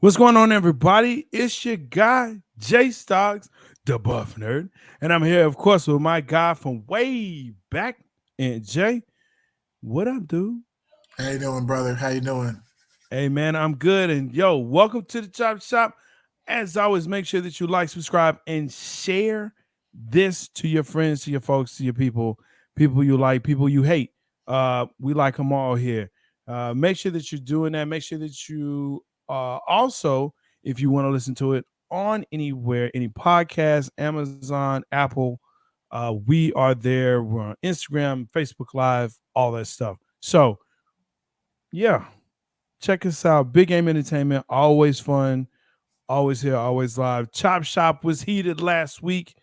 What's going on, everybody? It's your guy, Jay Stoggs, the Buff Nerd. And I'm here, of course, with my guy from way back. And Jay, what up, dude? How you doing, brother? How you doing? Hey, man, I'm good. And yo, welcome to the Chop Shop. As always, make sure that you like, subscribe, and share this to your friends, to your folks, to your people you like, people you hate. We like them all here. Make sure that you're doing that. Make sure that you also, if you want to listen to it on anywhere, any podcast, Amazon, Apple, we are there. We're on Instagram, Facebook Live, all that stuff. So, yeah, check us out. Big Game Entertainment, always fun, always here, always live. Chop Shop was heated last week.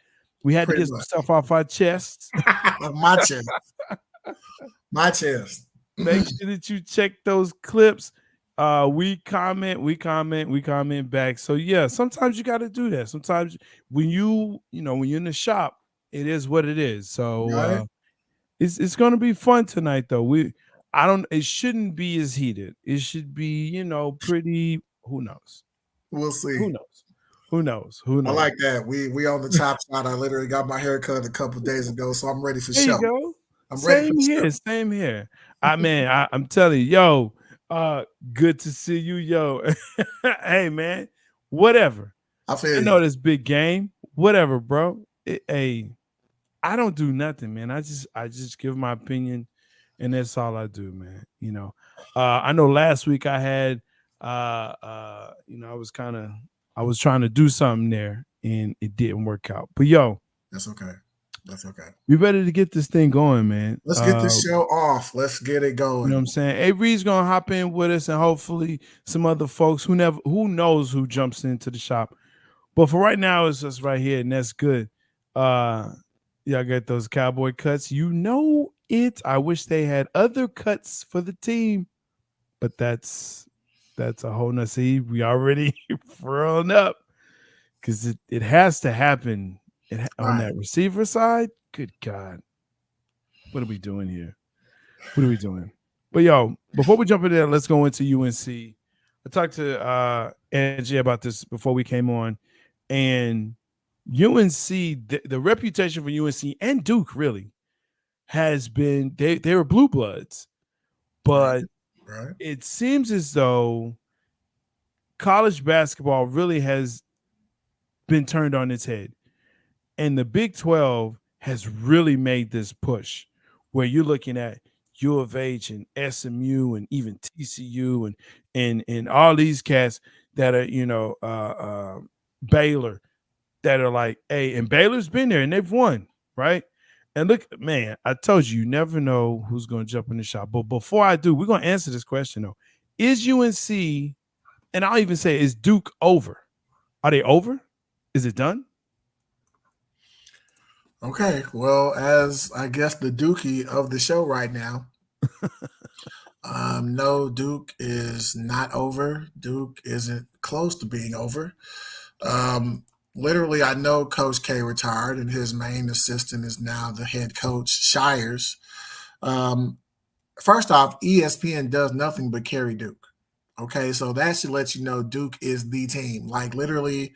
We had to Pretty get some much. stuff off our chests. My chest. My chest. Make sure that you check those clips. We comment back. So yeah, sometimes you got to do that. Sometimes when when you're in the shop, it is what it is. So Right? it's gonna be fun tonight though. I don't it shouldn't be as heated. It should be, pretty. Who knows? We'll see. Who knows? Who knows? Who I knows? like that. We on the chop shot. I literally got my hair cut a couple days ago, so I'm ready for There you show. go. I'm ready for Same show. here. Same here. I'm telling you, yo, good to see you, yo. Hey, man, whatever. I I feel know you. this big game. Whatever, bro. Hey, I don't do nothing, man. I just give my opinion, and that's all I do, man. I know last week I had, I was trying to do something there, and it didn't work out. But yo, That's okay. That's okay. we ready to get this thing going, man. Let's get this show off. Let's get it You know what going. I'm saying? Avery's gonna hop in with us, and hopefully some other folks who knows who jumps into the shop. But for right now, it's just right here, and that's good. Y'all get those cowboy cuts. You know it. I wish they had other cuts for the team, but that's a whole nother. See, we already furling up because it has to happen on Right. that receiver side. Good God, what are we doing here? What are we doing? But yo, before we jump in there, let's go into UNC. I talked to Angie about this before we came on, and UNC, the reputation for UNC and Duke really has been they were blue bloods, Right. but Right. it seems as though college basketball really has been turned on its head, and the Big 12 has really made this push where you're looking at U of H and SMU and even TCU and all these cats that are Baylor that are like, hey, and Baylor's been there and they've won, right? And look, man, I told you, you never know who's going to jump in the shop. But before I do, we're going to answer this question though: is UNC, and I'll even say, is Duke over? Are they over? Is it done? Okay. Well, as I guess the Dookie of the show right now, no, Duke is not over. Duke isn't close to being over. Um, Literally, I know Coach K retired, and his main assistant is now the head coach, Shires. Um, First off, ESPN does nothing but carry Duke. Okay, so that should let you know Duke is the team. Like literally,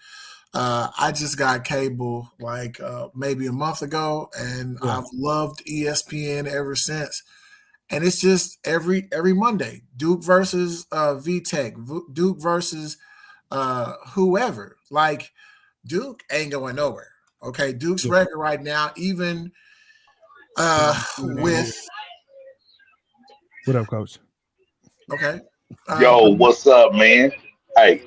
I just got cable like maybe a month ago, and Yeah. I've loved ESPN ever since. And it's just every Monday, Duke versus VTech, Duke versus whoever. Like Duke ain't going nowhere. Okay, Duke's Yeah. record right now, even with What up, coach? okay, Yo, but what's up, man? Hey,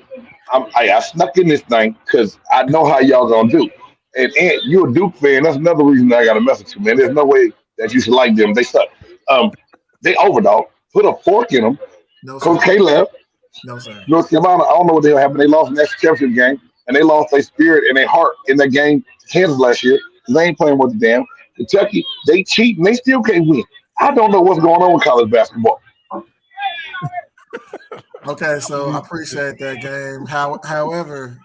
I snuck in this thing because I know how y'all gonna do. And you're a Duke fan. That's another reason I got a message to you, man. There's no way that you should like them. They suck. Um, they overdog. Put a fork in them. no Coach sir, K left. no sir. North Carolina. I don't know what they happened. They lost the national championship game, and they lost their spirit and their heart in that game to Kansas last year. They ain't playing with the damn Kentucky. They cheat and they still can't win. I don't know what's going on with college basketball. Okay, so I appreciate that game. However,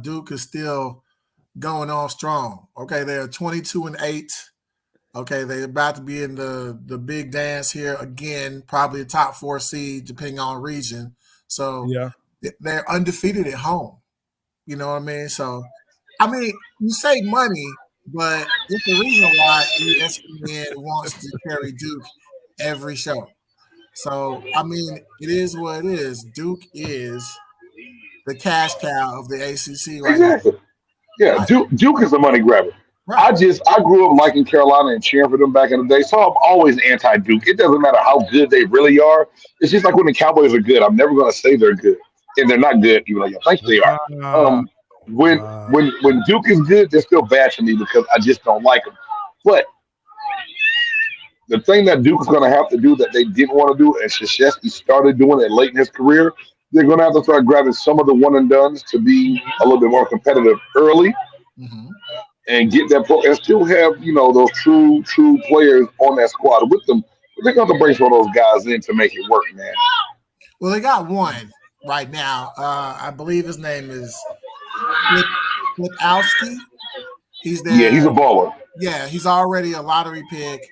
Duke is still going on strong. Okay, they're 22-8. Okay, they're about to be in the big dance here again, probably a top four seed depending on region. So Yeah. they're undefeated at home. You know what I mean? So, I mean, you save money, but it's the reason why ESPN wants to carry Duke every show. So, I mean, it is what it is. Duke is the cash cow of the ACC right now. Exactly. Yeah, Right. Duke is a money grabber. Right. I grew up liking Carolina and cheering for them back in the day, so I'm always anti Duke. It doesn't matter how good they really are. It's just like when the Cowboys are good. I'm never going to say they're good, and they're not good, even though you think they are. Wow. When Wow. when Duke is good, they're still bad to me because I just don't like them. But the thing that Duke is going to have to do that they didn't want to do, and Krzyzewski started doing it late in his career, they're going to have to start grabbing some of the one and dones to be a little bit more competitive early Mhm. and get that and still have those true players on that squad with them. But they're going to bring some of those guys in to make it work, man. Well, they got one right now. I believe his name is Flip, Flipowski. He's Yeah, he's there. a baller. Yeah, he's already a lottery pick.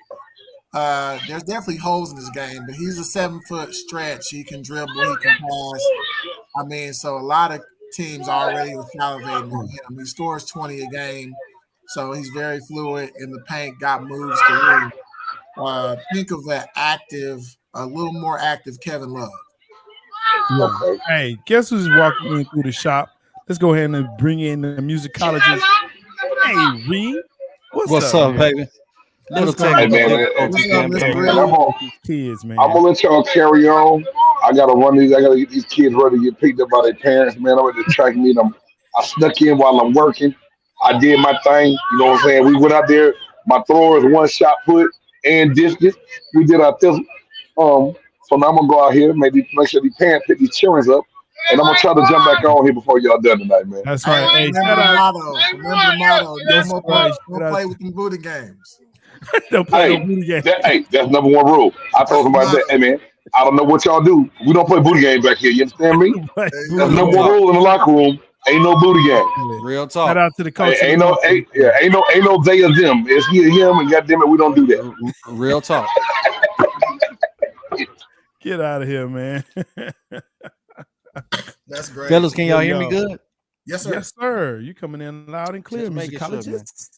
There's definitely holes in his game, but he's a 7-foot stretch. He can dribble, he can pass. I mean, so a lot of teams already are salivating on him. He scores 20 a game, so he's very fluid in the paint, got moves to lose. Think of a little more active Kevin Love. Yeah. Okay. Hey, guess who's walking in through the shop? Let's go ahead and bring in the musicologist. Hey, Reed. What's up, man? baby? Little What's going Hey, on? technical man, difficulties, What's up, man. Mr. Hey, Reed? and I'm gonna these kids, man. I'm gonna let y'all carry on. I gotta run these. I gotta get these kids ready to get picked up by their parents, man. I'm at the track meet. I snuck in while I'm working. I did my thing. You know what I'm saying? We went out there. My throwers one shot put and distance. We did our thing. So now I'm gonna go out here, maybe make sure the parents pick these children up, and I'm gonna try to jump back on here before y'all done tonight, man. That's Hey, right. Hey, remember shout the out. motto. Remember the motto. No That's more right. don't Shout play out. with them booty games. Don't play Hey, no booty game. that's number one rule. I That's told the somebody that, motto. hey man, I don't know what y'all do. We don't play booty games back here. You understand me? Play There you That's booty go. number game. one rule in the locker room. Ain't no booty game. Yeah. Real Shout talk. out to the coach. Ain't no, ain't no they or them. It's he or him, and goddamn it, we don't do that. Real talk. Get out of here, man. That's great. Fellas, can y'all hear me Yo. good? Yes, sir. Yes, sir. You coming in loud and clear, Just making sure, man. musicologist.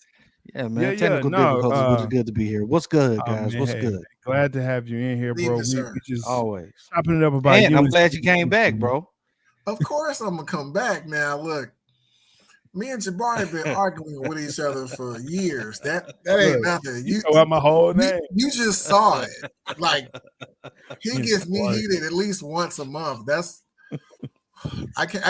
Yeah, man. Yeah, Technical no, difficulties, but it's good to be here. What's good, oh, guys? man, What's hey, good? glad to have you in here, Good bro. evening, sir. We just Always. chopping it up about And you. I'm glad you came back, bro. Of course, I'm gonna come back now. Look, me and Jabari have been arguing with each other for years. That ain't Look, nothing. you know out my whole name. You just saw it. Like he Yes, gets me boy. heated at least once a month. That's I can't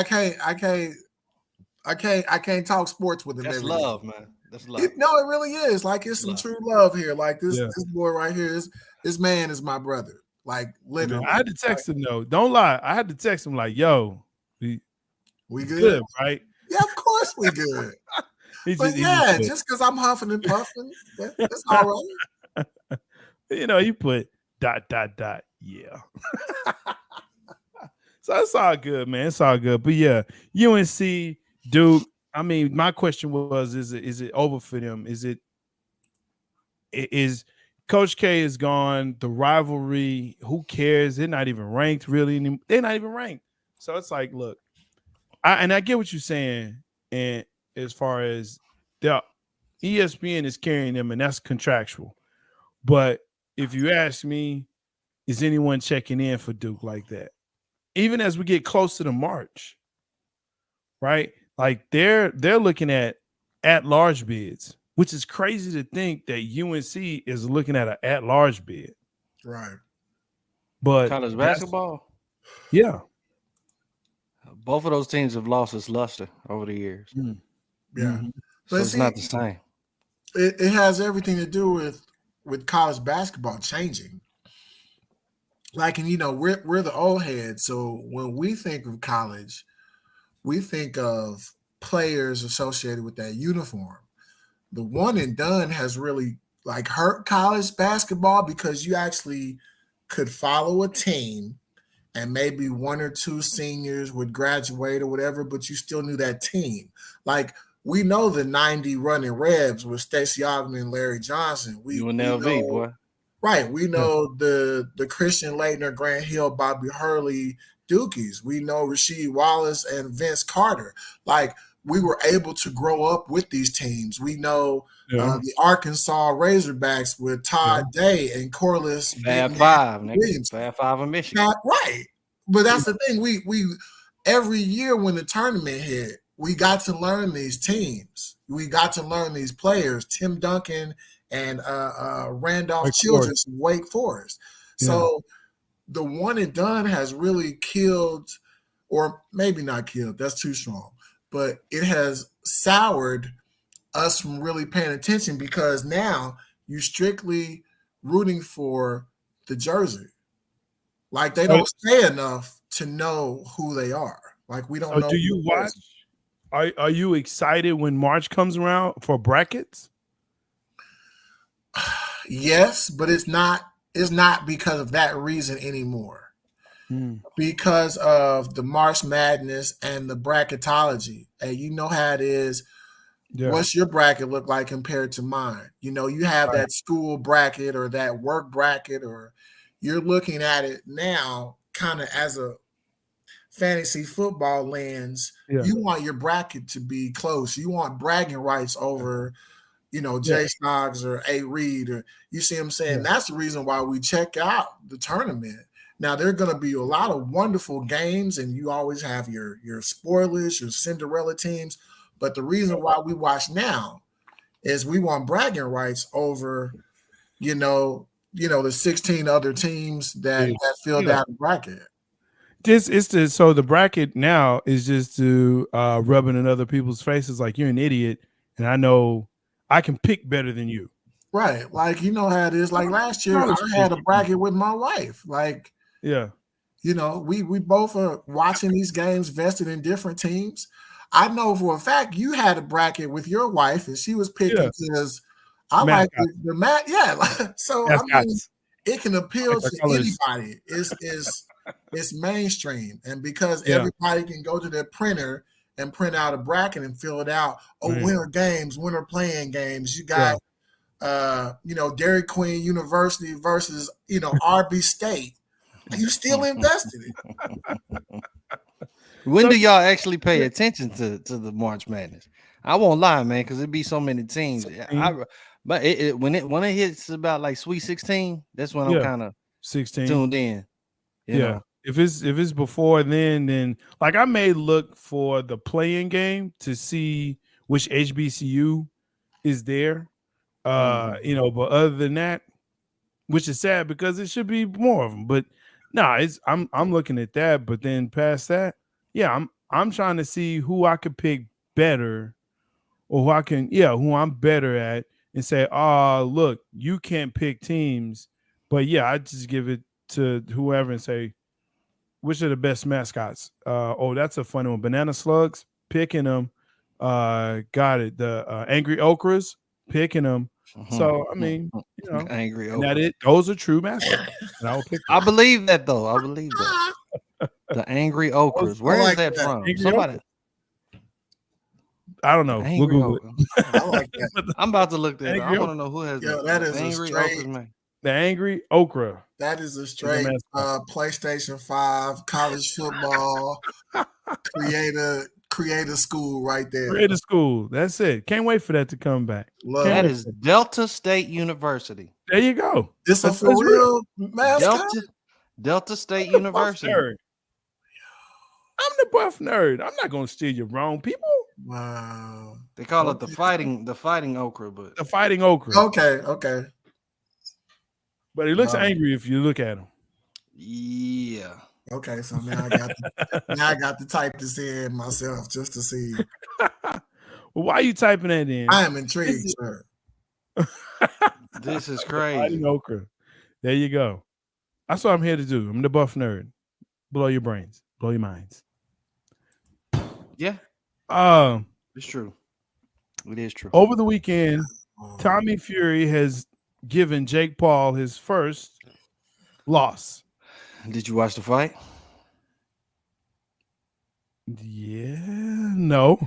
talk sports with him That's every day. love, man. That's love. No, it really is. Like it's some Love. true love here. Like this Yeah. this boy right here this man is my brother. Like Man, literally. I had to text him though. Don't lie. I had to text him like, "Yo, we We good? good, right?" Yeah, of course we good. He But he yeah, put- just because I'm huffing and puffing, that's all right. he put ... Yeah. So it's all good, man. It's all good. But yeah, UNC, Duke. I mean, my question was: Is it over for them? Is Coach K is gone? The rivalry. Who cares? They're not even ranked really. They're not even ranked. So it's like, look, I get what you're saying, and as far as the ESPN is carrying them, and that's contractual. But if you ask me, is anyone checking in for Duke like that? Even as we get closer to March, right? Like they're looking at large bids, which is crazy to think that UNC is looking at an at large bid. Right. But College that's- basketball. yeah, Both of those teams have lost its luster over the years. Yeah. Mhm. So But it's see, not the same. it has everything to do with college basketball changing. Like, and we're the old heads, so when we think of college, we think of players associated with that uniform. The one and done has really like hurt college basketball because you actually could follow a team and maybe one or two seniors would graduate or whatever, but you still knew that team. Like we know the 90 running Rebs with Stacey Augmon and Larry Johnson. We UNLV, know, boy. right. We know the Christian Laettner, Grant Hill, Bobby Hurley Dukies. We know Rasheed Wallace and Vince Carter. Like, we were able to grow up with these teams. We know the Arkansas Razorbacks with Todd Day and Corliss Fab Five, nigga. Williams. Fab Five in Michigan. Not right. But that's the thing. We every year when the tournament hit, we got to learn these teams. We got to learn these players, Tim Duncan and Randolph Childress from Wake Forest. So the one and done has really killed, or maybe not killed, that's too strong, but it has soured us from really paying attention, because now you're strictly rooting for the jersey. Like, they don't say enough to know who they are. Like, we don't know. Do you watch? Are you excited when March comes around for brackets? Yes, but it's not because of that reason anymore. Because of the March Madness and the bracketology. And you know how it is. Yeah. What's your bracket look like compared to mine? You know, you have that school bracket or that work bracket, or you're looking at it now kind of as a fantasy football lens. Yeah. You want your bracket to be close. You want bragging rights over, you know, Jay Stoggs or A. Reed, or you see what I'm saying? That's the reason why we check out the tournament. Now, there are going to be a lot of wonderful games, and you always have your spoilers, your Cinderella teams. But the reason why we watch now is we want bragging rights over, you know, the 16 other teams that filled out the bracket. So the bracket now is just to rubbing in other people's faces like you're an idiot, and I know I can pick better than you. Right. Like, you know how it is. Like, last year I had a bracket with my wife. Like, you know, we both are watching these games vested in different teams. I know for a fact you had a bracket with your wife, and she was picking because I like the mat. Yeah. So I mean, it can appeal to anybody. It's mainstream. And because everybody can go to their printer and print out a bracket and fill it out. Winter games, winter playing games. You got you know, Dairy Queen University versus, you know, RB State. You still invested in. When do y'all actually pay attention to the March Madness? I won't lie, man, because it'd be so many teams. But when it hits about like Sweet 16, that's when I'm kind of 16 tuned in. You know? If it's before then like I may look for the playing game to see which HBCU is there. You know, but other than that, which is sad because it should be more of them. But I'm looking at that. But then past that, I'm trying to see who I could pick better, or who I'm better at, and say, look, you can't pick teams, but I just give it to whoever and say, which are the best mascots? That's a funny one. Banana Slugs, picking them. Got it. The Angry Okras, picking them. So I mean, you know, Angry Okras. Those are true mascots. And I will pick them. I believe that though. I believe that. The Angry Okras. Where is that from? Somebody. I don't know. We'll Google it. I like that. I'm about to look that up. I want to know who has that is Angry Okras, man. The Angry Okra. That is a straight PlayStation 5 college football creator school right there. Creator school. That's it. Can't wait for that to come back. That is Delta State University. There you go. It's a for real mascot. Delta State University. I'm the buff nerd. I'm not gonna steal your wrong people. Wow. They call it the fighting okra, but the fighting okra. Okay. But he looks angry if you look at him. Yeah. Okay, so now I got to type this in myself just to see. Well, why are you typing that in? I am intrigued, sir. This is crazy. Fighting okra. There you go. That's what I'm here to do. I'm the buff nerd. Blow your brains. Blow your minds. Yeah. It's true. It is true. Over the weekend, Tommy Fury has given Jake Paul his first loss. Did you watch the fight? Yeah. No.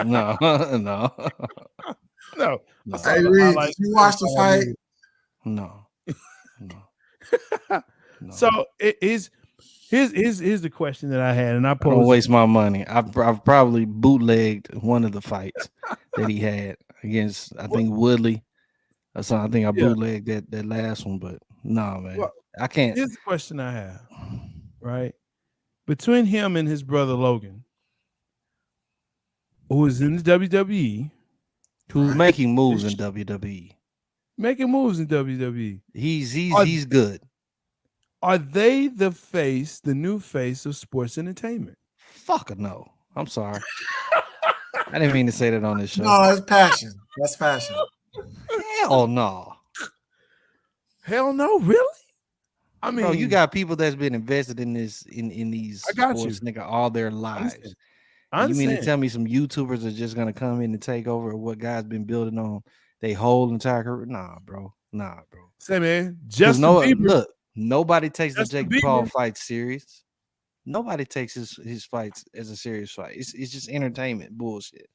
No. Hey, Reed, did you watch the fight? No. So it is. Here's the question that I had, and I don't posed. waste my money. I've probably bootlegged one of the fights that he had against, I think, Woodley. So I think I Yeah. bootlegged that last one, but no, man, Well, I can't. Here's the question I have, right? Between him and his brother Logan, who is in the WWE, Who's Right. making moves in WWE? making moves in WWE, He's good. are they the new face of sports entertainment? Fuck no. I'm sorry. I didn't mean to say that on this show. No, it's passion. That's passion. Hell no. Hell no, really? I mean, Bro, you got people that's been invested in this in these I got sports, you. nigga, all their lives. I You mean to understand. tell me some YouTubers are just gonna come in and take over what guys been building on they whole entire career? Nah, bro. Say, man, Because Justin Bieber. look, nobody takes the Justin Jake Paul Bieber. fight serious. Nobody takes his fights as a serious fight. It's just entertainment bullshit.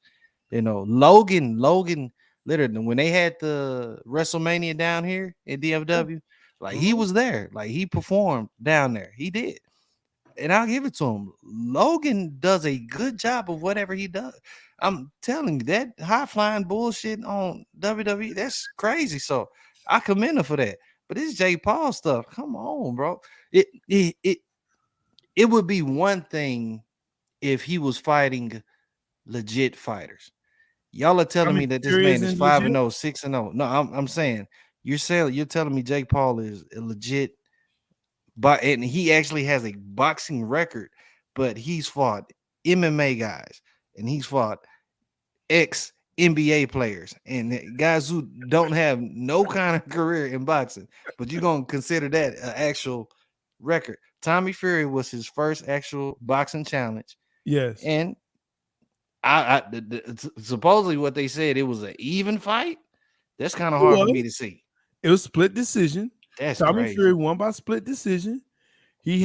You know, Logan, literally, when they had the WrestleMania down here in DFW, like he was there, like he performed down there. He did. And I'll give it to him. Logan does a good job of whatever he does. I'm telling you, that high flying bullshit on WWE, that's crazy. So I commend him for that. But this Jake Paul stuff, come on, bro. It would be one thing if he was fighting legit fighters. Y'all are telling me that this man is 5-0, 6-0. No, I'm saying you're telling me Jake Paul is a legit, but and he actually has a boxing record, but he's fought MMA guys and he's fought ex NBA players and guys who don't have no kind of career in boxing, but you're gonna consider that an actual record. Tommy Fury was his first actual boxing challenge. Yes. And supposedly what they said, it was an even fight. That's kind of hard for me to see. It was split decision. That's Tommy crazy. Fury won by split decision. He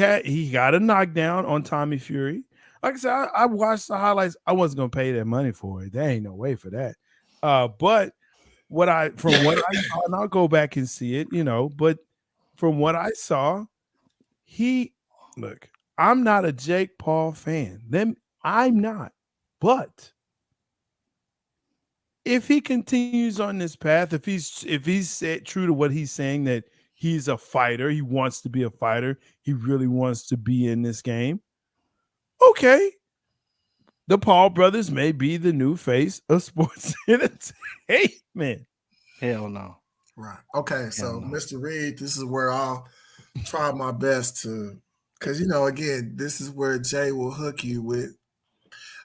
got a knockdown on Tommy Fury. Like I said, I watched the highlights. I wasn't gonna pay that money for it. There ain't no way for that. But what I saw, and I'll go back and see it, but from what I saw, I'm not a Jake Paul fan. I'm not. But if he continues on this path, if he's said true to what he's saying, that he's a fighter, he wants to be a fighter, he really wants to be in this game, okay. The Paul brothers may be the new face of sports entertainment. Hell no. Right. Okay. So, Mr. Reed, this is where I'll try my best to, because again, this is where Jay will hook you with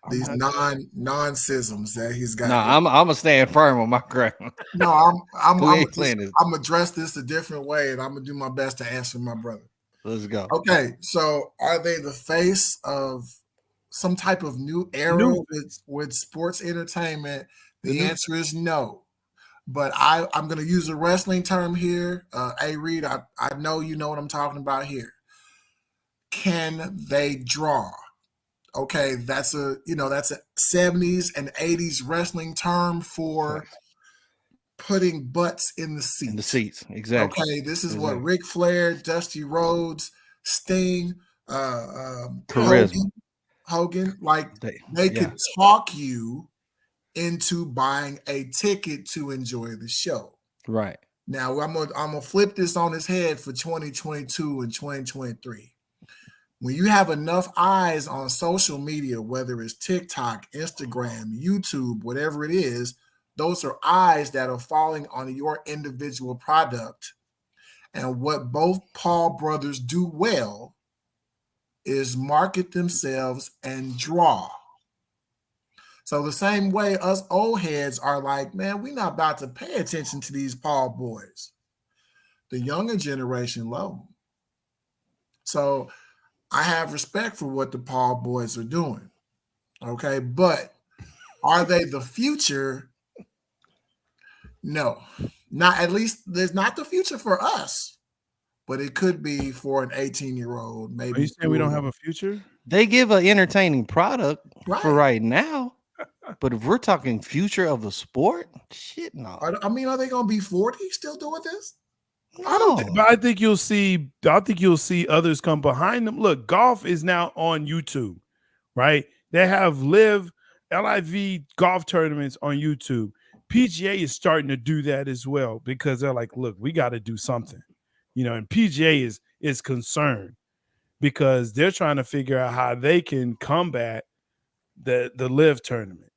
these non-sisms that he's got. No, I'm gonna stand firm on my ground. No, I'm gonna address this a different way, and I'm gonna do my best to answer my brother. Let's go. Okay, so are they the face of some type of new era with sports entertainment? The answer is no. But I'm going to use a wrestling term here. Hey, Reed, I know you know what I'm talking about here. Can they draw? Okay, that's a 70s and 80s wrestling term for putting butts in the seats. In the seats, exactly. Okay, this is what Ric Flair, Dusty Rhodes, Sting, Hogan, like they could talk you into buying a ticket to enjoy the show. Right. Now I'm gonna flip this on its head for 2022 and 2023. When you have enough eyes on social media, whether it's TikTok, Instagram, YouTube, whatever it is, those are eyes that are falling on your individual product. And what both Paul brothers do well is market themselves and draw. So the same way us old heads are like, man, we're not about to pay attention to these Paul boys. The younger generation love them. So I have respect for what the Paul boys are doing. Okay, but are they the future? No, not at least. There's not the future for us, but it could be for an 18-year-old. Maybe. Are you saying we don't have a future? They give an entertaining product for right now, but if we're talking future of the sport, shit, no. I mean, are they going to be 40 still doing this? I don't think, but I think you'll see. I think you'll see others come behind them. Look, golf is now on YouTube, right? They have live golf tournaments on YouTube. PGA is starting to do that as well because they're like, look, we got to do something, and PGA is concerned because they're trying to figure out how they can combat the live tournament,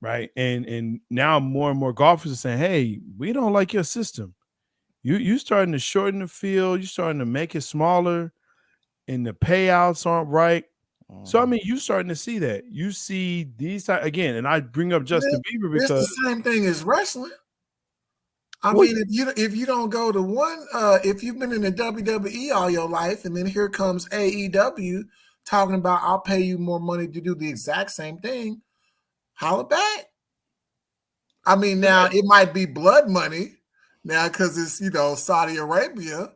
right? And now more and more golfers are saying, hey, we don't like your system. You starting to shorten the field, you're starting to make it smaller, and the payouts aren't right. So I mean, you starting to see that. You see these again, and I bring up Justin Bieber because it's the same thing as wrestling. I Well, mean, if you don't go to one, if you've been in the WWE all your life, and then here comes AEW talking about I'll pay you more money to do the exact same thing, holla back. I mean, now it might be blood money now because it's Saudi Arabia,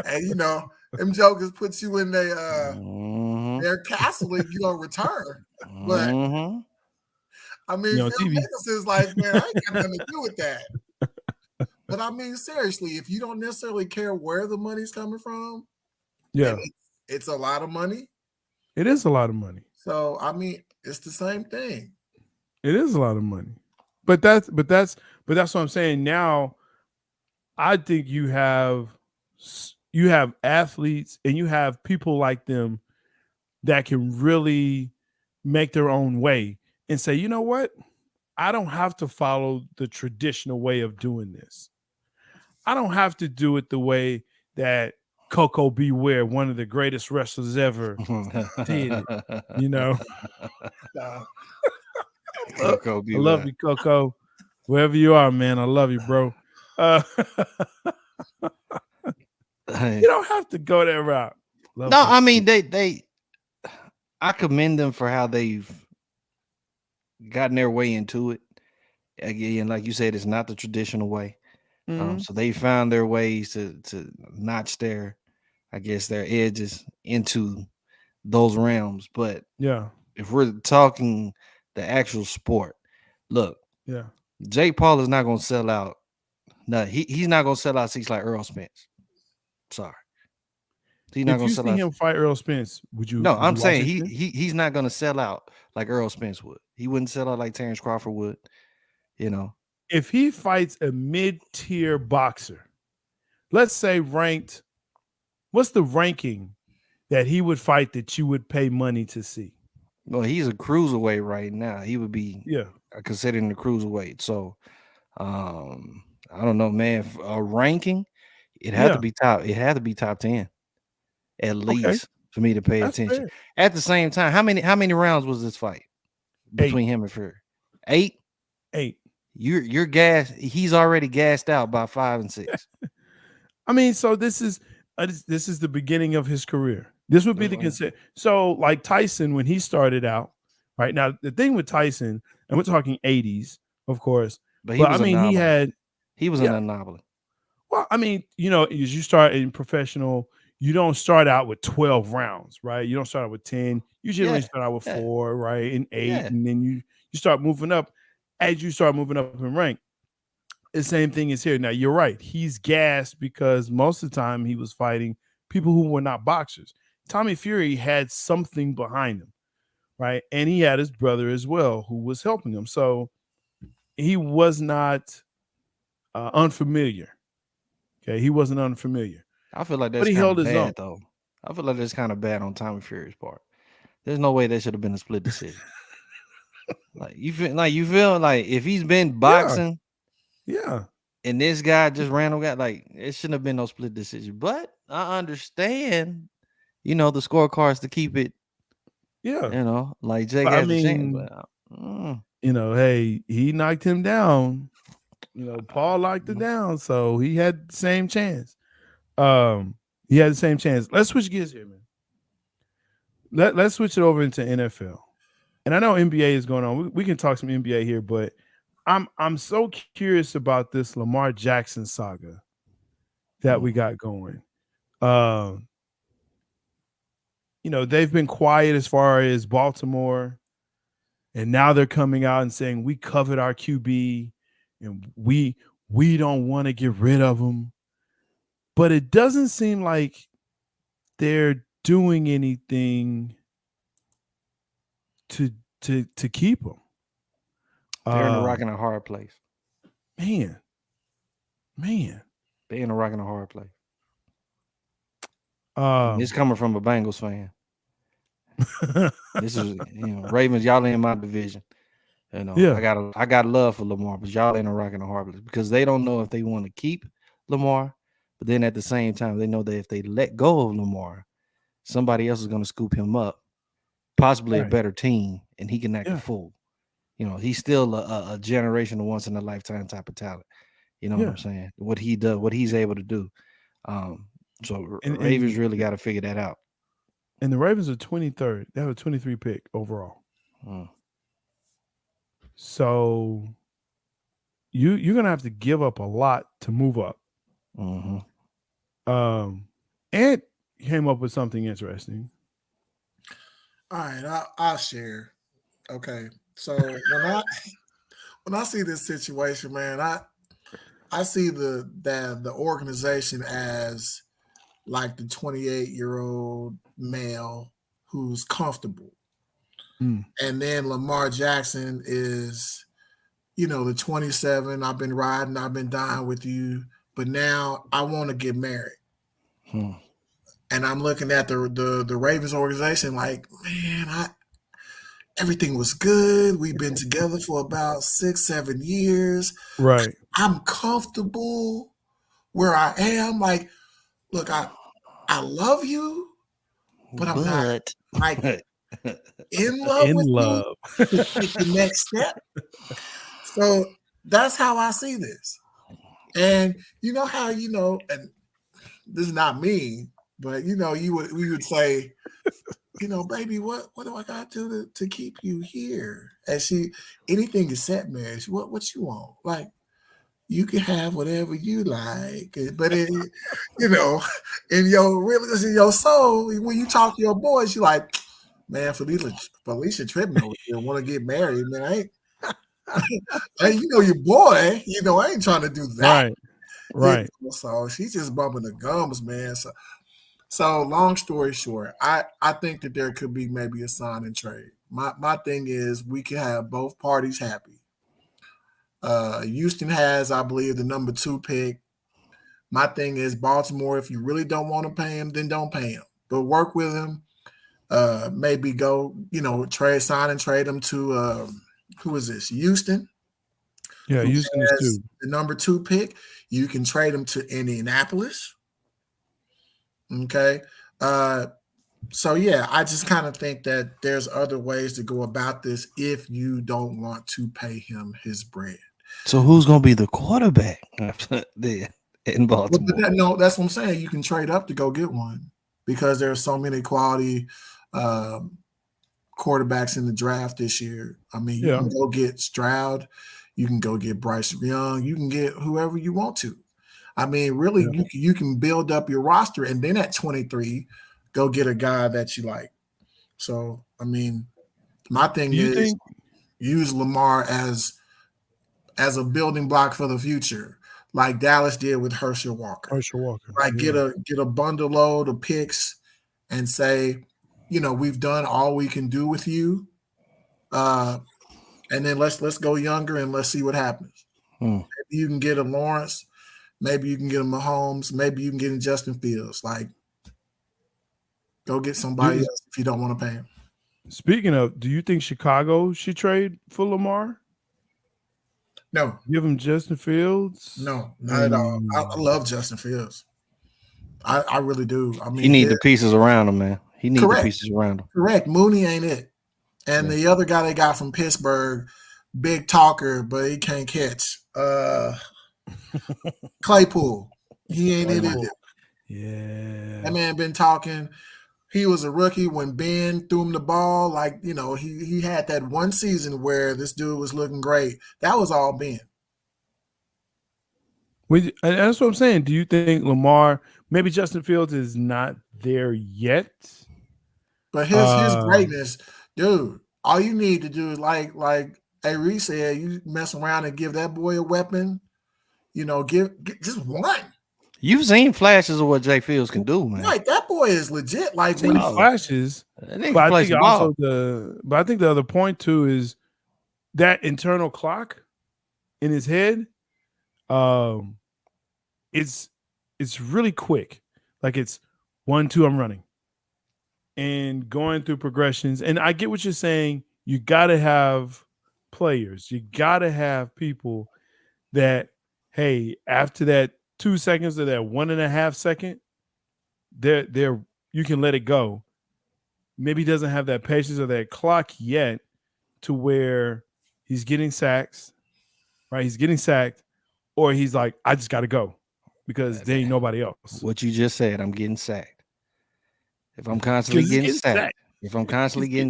and them jokers put you in their castle if you don't return. But I mean, Phil Mickelson is like, man, I ain't got nothing to do with that. But I mean, seriously, if you don't necessarily care where the money's coming from, yeah, it's a lot of money. It is a lot of money. So I mean, it's the same thing. It is a lot of money. But that's what I'm saying. Now, I think you have athletes and you have people like them that can really make their own way and say, you know what? I don't have to follow the traditional way of doing this. I don't have to do it the way that Coco Beware, one of the greatest wrestlers ever, did it. Coco I love you, Coco. Wherever you are, man, I love you, bro. You don't have to go that route. I mean I commend them for how they've gotten their way into it. Again, like you said, it's not the traditional way. So they found their ways to notch their edges into those realms. But yeah, if we're talking the actual sport, look, yeah, Jake Paul is not going to sell out. No, he's not going to sell out seats like Earl Spence. Sorry, he's not going to sell out. If you see him fight Earl Spence, would you? No, I'm saying he's not going to sell out like Earl Spence would. He wouldn't sell out like Terrence Crawford would. If he fights a mid-tier boxer, let's say ranked, what's the ranking that he would fight that you would pay money to see? Well, he's a cruiserweight right now. He would be considering the cruiserweight. So I don't know, man. A ranking, it had to be top. It had to be top 10 at least for me to pay attention. Fair. At the same time, how many rounds was this fight between him and Fury? 8. You're gassed. He's already gassed out by 5 and 6. I mean, so this is the beginning of his career. This would be the consider. So, like Tyson, when he started out, right now, the thing with Tyson, and we're talking 80s, of course, but I mean, he was an anomaly. Well, I mean, as you start in professional, you don't start out with 12 rounds, right? You don't start out with 10. You generally start out with 4, right, and 8, and then you start moving up. As you start moving up in rank, the same thing is here. Now, you're right. He's gassed because most of the time he was fighting people who were not boxers. Tommy Fury had something behind him, right? And he had his brother as well who was helping him. So he was not unfamiliar. Okay, he wasn't unfamiliar. I feel like that's kind of bad, though. I feel like that's kind of bad on Tommy Fury's part. There's no way that should have been a split decision. You feel like if he's been boxing, and this guy just random guy, like it shouldn't have been no split decision. But I understand, the scorecards to keep it. Yeah, like Jake has a chance. Hey, he knocked him down. Paul knocked him down, so he had the same chance. He had the same chance. Let's switch gears here, man. Let's switch it over into NFL. And I know NBA is going on. We can talk some NBA here, but I'm so curious about this Lamar Jackson saga that we got going. They've been quiet as far as Baltimore, and now they're coming out and saying we covered our QB and we don't want to get rid of him. but it doesn't seem like they're doing anything to keep him. They're in a rock and a hard place. Man. They're in a rock and a hard place. Um, It's coming from a Bengals fan. This is, Ravens. Y'all in my division. Yeah. I got love for Lamar, but y'all in a rock and a hard place because they don't know if they want to keep Lamar, but then at the same time they know that if they let go of Lamar, somebody else is going to scoop him up, possibly a better team, and he can act a fool. He's still a generational, once in a lifetime type of talent. You know what I'm saying? What he does, what he's able to do. So Ravens really got to figure that out. And the Ravens are 23rd. They have a 23 pick overall. So you're gonna have to give up a lot to move up. Ant came up with something interesting. All right, I'll share. Okay, so when I see this situation, man, I see the organization as like the 28-year-old male who's comfortable. And then Lamar Jackson is, the 27. I've been riding, I've been dying with you, but now I want to get married. And I'm looking at the Ravens organization like, man, everything was good. We've been together for about 6-7 years. Right. I'm comfortable where I am. Like, look, I love you, but I'm not like in love with you to take the next step. So that's how I see this. And you know how, and this is not me, but we would say, baby, what do I got to do to keep you here? And anything is set marriage. What you want? Like, you can have whatever you like, but in your soul, when you talk to your boys, you're like, man, Felicia Trippin over here want to get married, man. Hey, your boy, I ain't trying to do that. Right. So she's just bumping the gums, man. So long story short, I think that there could be maybe a sign and trade. My thing is we can have both parties happy. Houston has, I believe, the number 2 pick. My thing is Baltimore, if you really don't want to pay him, then don't pay him. But work with him. Maybe go, sign and trade him to who is this? Houston. Yeah, Houston is 2. The number 2 pick. You can trade him to Indianapolis. Okay. So yeah, I just kind of think that there's other ways to go about this if you don't want to pay him his bread. So who's going to be the quarterback there in Baltimore? That's what I'm saying. You can trade up to go get one because there are so many quality quarterbacks in the draft this year. I mean, you can go get Stroud, you can go get Bryce Young, you can get whoever you want to. I mean, really, you can build up your roster, and then at 23, go get a guy that you like. So, I mean, my thing is use Lamar as a building block for the future, like Dallas did with Herschel Walker. Like get a bundle load of picks and say, we've done all we can do with you. And then let's go younger and let's see what happens. Maybe you can get a Lawrence, maybe you can get a Mahomes, maybe you can get a Justin Fields. Like, go get somebody else if you don't want to pay him. Speaking of, do you think Chicago should trade for Lamar? No. Give him Justin Fields? No, not at all. I love Justin Fields. I really do. I mean, he need the pieces around him, man. He needs the pieces around him. Correct. Mooney ain't it. And the other guy they got from Pittsburgh, big talker, but he can't catch. Claypool. He ain't it either. Yeah. That man been talking. He was a rookie when Ben threw him the ball. Like, he had that one season where this dude was looking great. That was all Ben. And that's what I'm saying. Do you think Lamar, maybe Justin Fields is not there yet? But his greatness, dude, all you need to do is like Reese said, you mess around and give that boy a weapon, give just one. You've seen flashes of what Jay Fields can do, man. Right, that boy is legit. Like Seen when flashes, That nigga but I plays think the ball. also but I think the other point too is that internal clock in his head. It's really quick. Like it's 1, 2, I'm running, and going through progressions. And I get what you're saying. You got to have players. You got to have people that, hey, after that 2 seconds or that 1.5 second, they're you can let it go. Maybe he doesn't have that patience or that clock yet to where he's getting sacks, right? He's getting sacked, or he's like, I just got to go because there ain't nobody else. What you just said, I'm getting sacked. If I'm constantly getting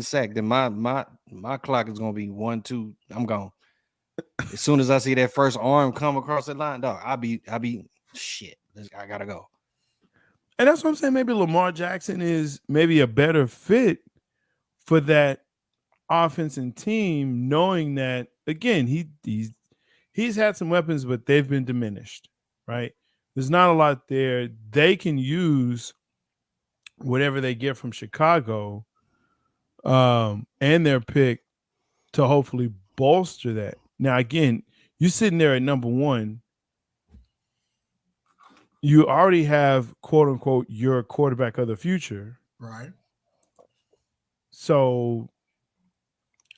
sacked, then my clock is gonna be 1, 2. I'm gone. As soon as I see that first arm come across the line, dog, I'll be shit. I gotta go. And that's what I'm saying. Maybe Lamar Jackson is maybe a better fit for that offense and team, knowing that again, he's had some weapons, but they've been diminished, right? There's not a lot there. They can use whatever they get from Chicago and their pick to hopefully bolster that. Now, again, you're sitting there at number 1. You already have, quote unquote, your quarterback of the future. right. So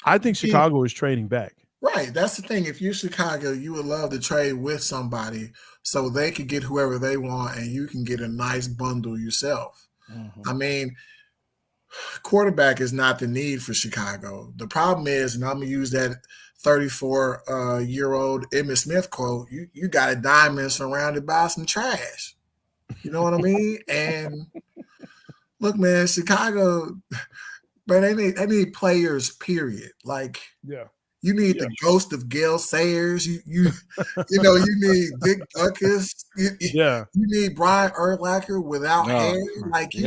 I think Chicago is trading back. Right. That's the thing. If you're Chicago, you would love to trade with somebody so they could get whoever they want and you can get a nice bundle yourself. Mhm. I mean, quarterback is not the need for Chicago. The problem is, and I'm going to use that 34-year-old Emmitt Smith quote, you got a diamond surrounded by some trash. You know what I mean? And look, man, Chicago, but they need players, period. Like, Yeah. you need the ghost of Gale Sayers. You need Dick Duckus. You need Brian Urlacher without hair. Like you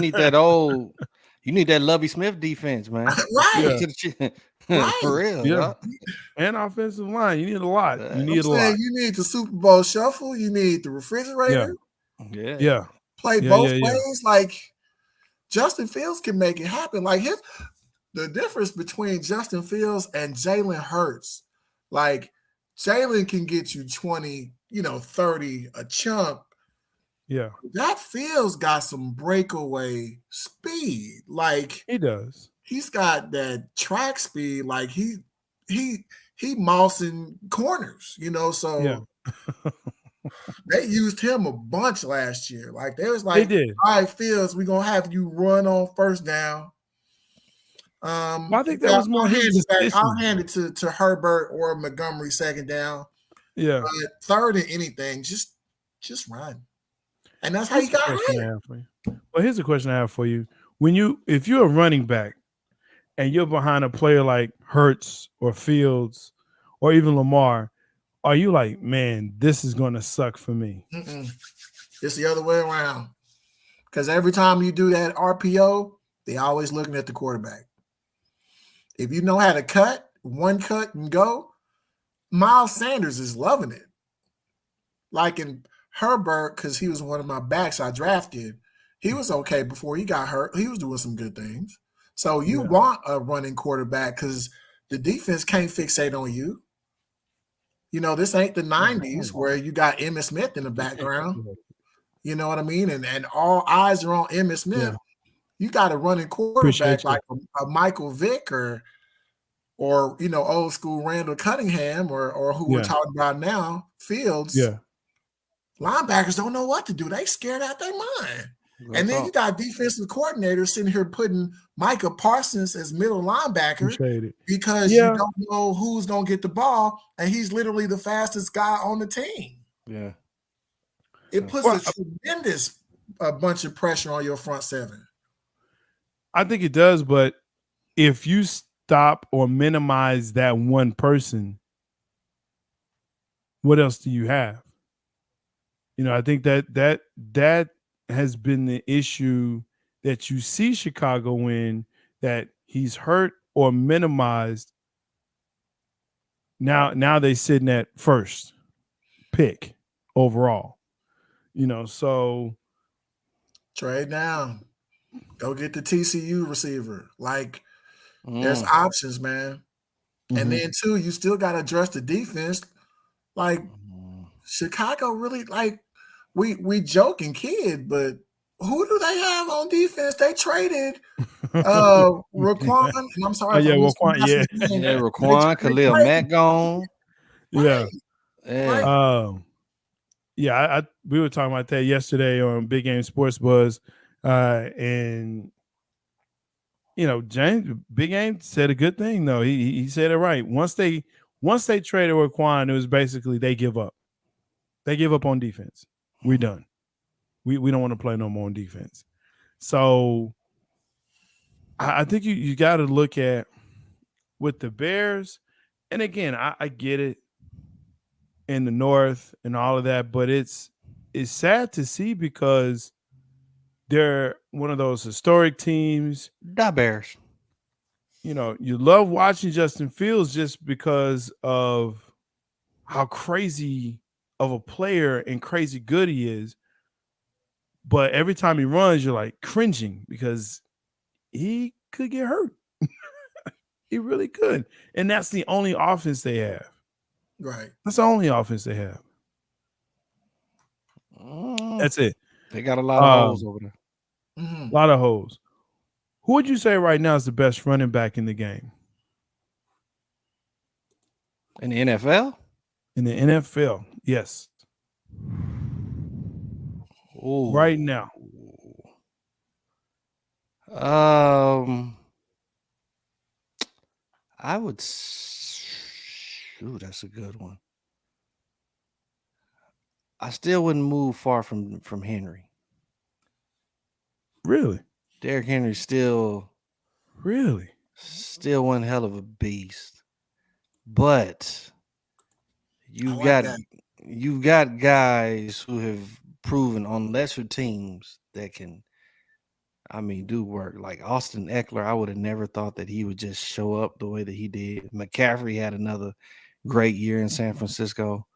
need that old, you need that Lovie Smith defense, man. Right. Right. For real. Yeah. And offensive line. You need a lot. You need a lot. You need the Super Bowl shuffle. You need the refrigerator. Yeah. Play both ways. Like Justin Fields can make it happen. Like the difference between Justin Fields and Jalen Hurts, like Jalen can get you 20, 30 a chunk. Yeah. That Fields got some breakaway speed. Like he does. He's got that track speed. Like he mousing corners, so they used him a bunch last year. Like they was like, they did. All right, Fields, we're gonna have you run on first down. I think that was more his decision. I'll hand it to Herbert or Montgomery second down. Yeah. But third and anything, just run. And that's how you got hired. Well, here's a question I have for you. If you're a running back and you're behind a player like Hurts or Fields or even Lamar, are you like, man, this is going to suck for me? It's the other way around. Because every time you do that RPO, they're always looking at the quarterback. If you know how to cut, one cut and go, Miles Sanders is loving it. Like in Herbert, because he was one of my backs I drafted, he was okay before he got hurt. He was doing some good things. So you want a running quarterback because the defense can't fixate on you. This ain't the 90s where you got Emmitt Smith in the background. You know what I mean? And all eyes are on Emmitt Smith. Yeah. You got a running quarterback like a Michael Vick or old school Randall Cunningham or who we're talking about now, Fields. Yeah. Linebackers don't know what to do. They scared out their mind. And then you got defensive coordinators sitting here putting Micah Parsons as middle linebacker because you don't know who's going to get the ball, and he's literally the fastest guy on the team. Yeah. It puts a tremendous bunch of pressure on your front seven. I think it does, but if you stop or minimize that one person, what else do you have? I think that has been the issue that you see Chicago win, that he's hurt or minimized. Now they sitting at first pick overall. So trade down. Go get the TCU receiver. Like, there's options, man. And then too, you still got to address the defense. Like, Chicago really, like, we joking kid, but who do they have on defense? They traded Raquan, and I'm sorry if I'm Raquan, mispronouncing his name. Raquan, Khalil Mack gone. Right. We were talking about that yesterday on Big Game Sports Buzz, and James Big Game said a good thing though. He said it right. Once they traded Raquan, it was basically they give up. They give up on defense. We're done. We don't want to play no more on defense. So I think you got to look at with the Bears, and again, I get it in the North and all of that, but it's sad to see because they're one of those historic teams. The Bears. You love watching Justin Fields just because of how crazy of a player and crazy good he is. But every time he runs, you're like cringing because he could get hurt. He really could. And that's the only offense they have. Right. That's the only offense they have. That's it. They got a lot of holes over there. A lot of holes. Who would you say right now is the best running back in the game? In the NFL? In the NFL, yes. Ooh. Right now. I would. Ooh, that's a good one. I still wouldn't move far from Henry. Really? Derrick Henry still one hell of a beast. But you've got guys who have proven on lesser teams that can, do work. Like Austin Eckler, I would have never thought that he would just show up the way that he did. McCaffrey had another great year in San Francisco.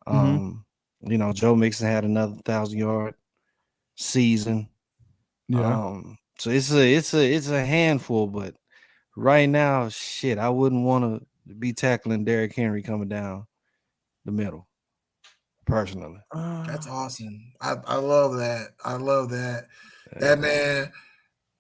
Joe Mixon had another 1,000-yard season. Yeah. So it's a handful, but right now, shit, I wouldn't want to be tackling Derrick Henry coming down the middle. Personally, that's awesome. I love that. I love that. That man,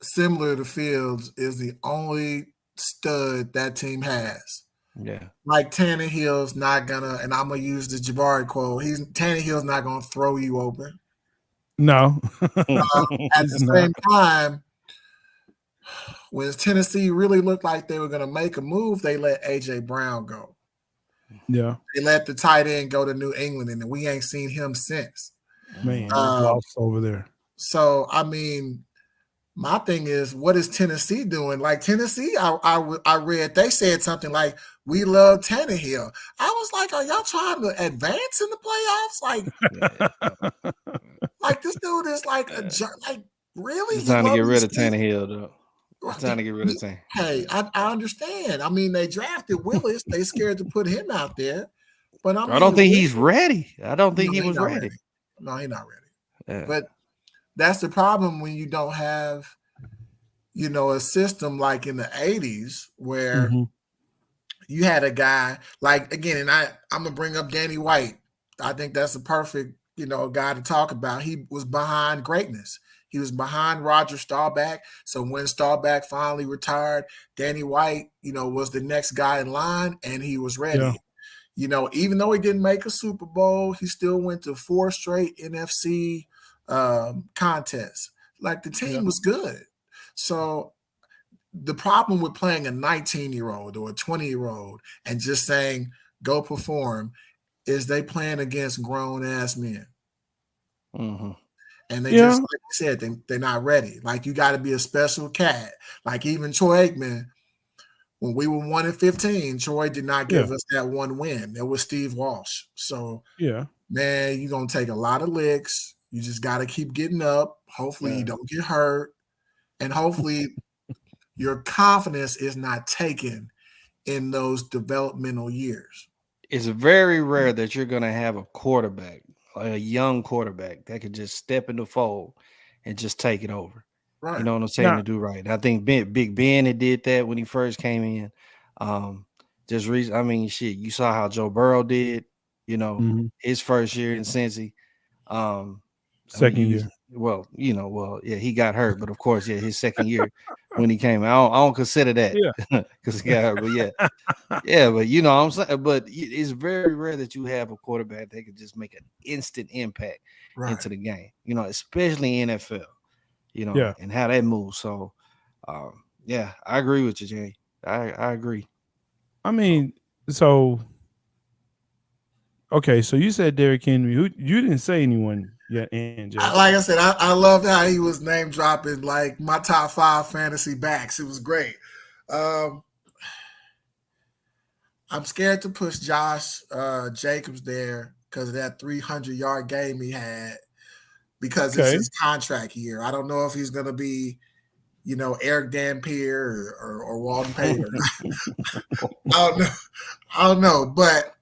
similar to Fields, is the only stud that team has. Yeah. Like Tannehill's not gonna, and I'm gonna use the Jabari quote. Tannehill's not gonna throw you open. No. At the same time, when Tennessee really looked like they were gonna make a move, they let AJ Brown go. Yeah. They let the tight end go to New England, and we ain't seen him since. Man, lost over there. So, my thing is, what is Tennessee doing? Like Tennessee, I read they said something like, "We love Tannehill." I was like, "Are y'all trying to advance in the playoffs?" Like this dude is like really? It's time to get rid of Tannehill, though. It's time to get rid of Tannehill. Hey, I understand. They drafted Willis. They scared to put him out there, but I don't think he's ready. I don't think he was ready. No, he's not ready. Yeah. But that's the problem when you don't have, a system like in the 80s where you had a guy like, again, and I'm going to bring up Danny White. I think that's a perfect, guy to talk about. He was behind greatness. He was behind Roger Staubach. So when Staubach finally retired, Danny White, was the next guy in line, and he was ready. Yeah. Even though he didn't make a Super Bowl, he still went to 4 straight NFC contests. Like the team was good. So the problem with playing a 19-year-old or a 20-year-old and just saying, go perform, is they playing against grown-ass men. And they just, like you said, they're not ready. Like, you got to be a special cat. Like, even Troy Aikman, when we were 1-15, Troy did not give us that one win. It was Steve Walsh. So, man, you're going to take a lot of licks. You just got to keep getting up. Hopefully you don't get hurt. And hopefully your confidence is not taken in those developmental years. It's very rare that you're going to have a quarterback a young quarterback that could just step in the fold and just take it over. Right. You know what I'm saying? Now, To do right. And I think Big Ben had did that when he first came in. Just reason. I mean, shit. You saw how Joe Burrow did. You know, mhm, his first year in Cincy. I mean, second year. yeah, he got hurt, but of course, yeah, his second year when he came, I don't consider that Yeah. because he got hurt. But yeah, but you know what I'm saying. But it's very rare that you have a quarterback that can just make an instant impact Right. into the game. You know, especially in NFL. You know, Yeah. and how that moves. So, yeah, I agree with you, Jay. I agree. I mean, so okay, so you said Derrick Henry. Who you didn't say anyone yet, and Jay. Like I said, I loved how he was name dropping like my top 5 fantasy backs. It was great. I'm scared to push Josh Jacobs there because of that 300-yard game he had, because it's Okay. his contract year. I don't know if he's going to be, Eric Dampier or Walton Payton. I don't know. But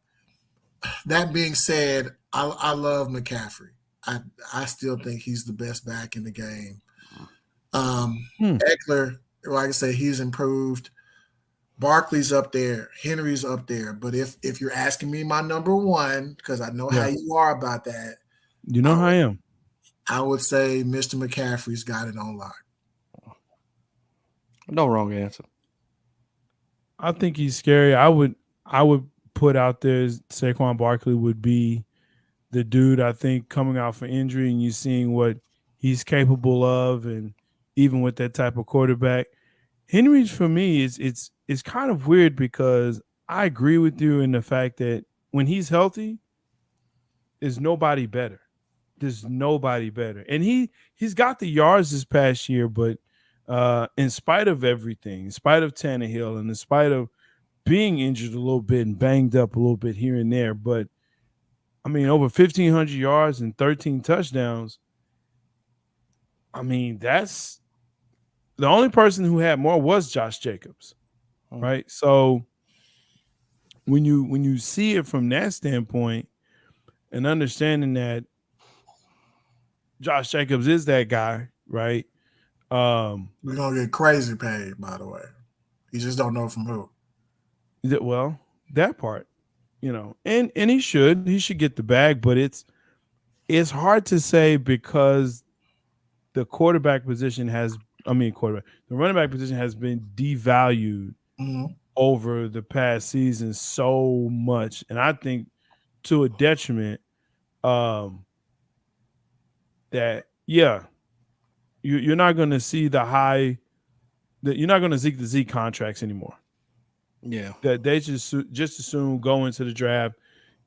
that being said, I love McCaffrey. I still think he's the best back in the game. Eckler, like I say, he's improved. Barkley's up there. Henry's up there. But if you're asking me my number one, because I know how you are about that, You know how I am. I would say Mr. McCaffrey's got it on lock. No wrong answer. I think he's scary. I would put out there Saquon Barkley would be the dude. I think coming out for injury and you seeing what he's capable of, and even with that type of quarterback, Henry's for me it's kind of weird because I agree with you in the fact that when he's healthy, there's nobody better. There's nobody better, and he's got the yards this past year, but in spite of everything, in spite of Tannehill, and in spite of being injured a little bit and banged up a little bit here and there, but I mean, over 1,500 yards and 13 touchdowns. I mean, that's the only person who had more was Josh Jacobs, right? So when you see it from that standpoint and understanding that Josh Jacobs is that guy, right? We're gonna get crazy paid, by the way. You just don't know from who. Well, that part, and he should get the bag, but it's hard to say because the quarterback position the running back position has been devalued over the past season so much, and I think to a detriment. That you're not going to see you're not going to see the Z contracts anymore. Yeah, that they just assume go into the draft,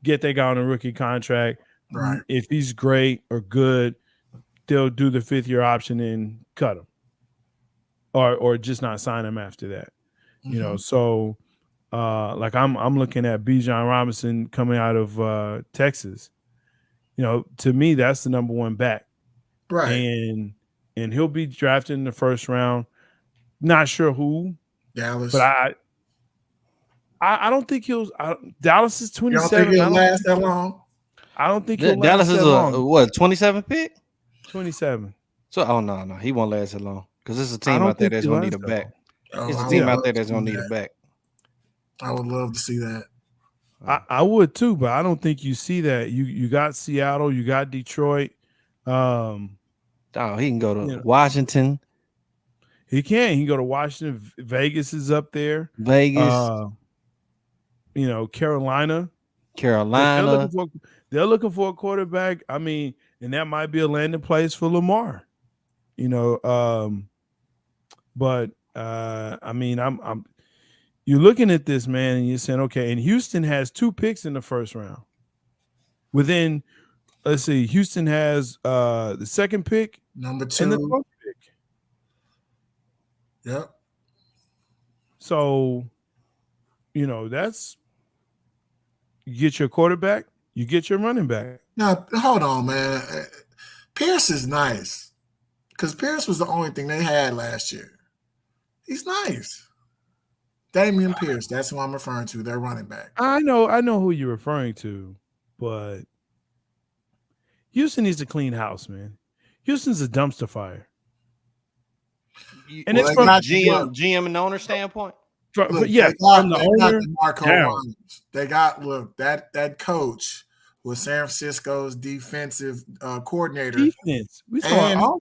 get that guy on a rookie contract. Right. If he's great or good, they'll do the 5th-year option and cut him, or just not sign him after that. So like I'm looking at Bijan Robinson coming out of Texas. To me, that's the number one back. Right. And he'll be drafted in the first round. Not sure who. Dallas. But I don't think Dallas is 27. You don't think he'll last that long? I don't think he'll Dallas last is that long. a what, 27 pick? 27. So no, he won't last that long because there's a team out there that's gonna need a back. It's a team out there that's gonna need a back. I would love to see that. I would too, but I don't think you see that. You got Seattle, you got Detroit. He can go to Washington. He can go to Washington. Vegas is up there. Vegas. Carolina. They're looking for a quarterback. I mean, and that might be a landing place for Lamar. But I mean, I'm you're looking at this, man, and you're saying, okay, and Houston has 2 picks in the first round. Let's see, Houston has the 2nd pick, number 2, and the 12th pick. Yep. So, that's you get your quarterback, you get your running back. Now, hold on, man. Pierce is nice because Pierce was the only thing they had last year. He's nice. Damian Pierce, that's who I'm referring to. Their running back. I know who you're referring to, but Houston needs to clean house, man. Houston's a dumpster fire. And Well, it's they from got GM and owner standpoint. from Look, yeah, they got from the owner DeMarco down. Ryans. They got that coach was San Francisco's defensive coordinator. Defense. We saw And- offense.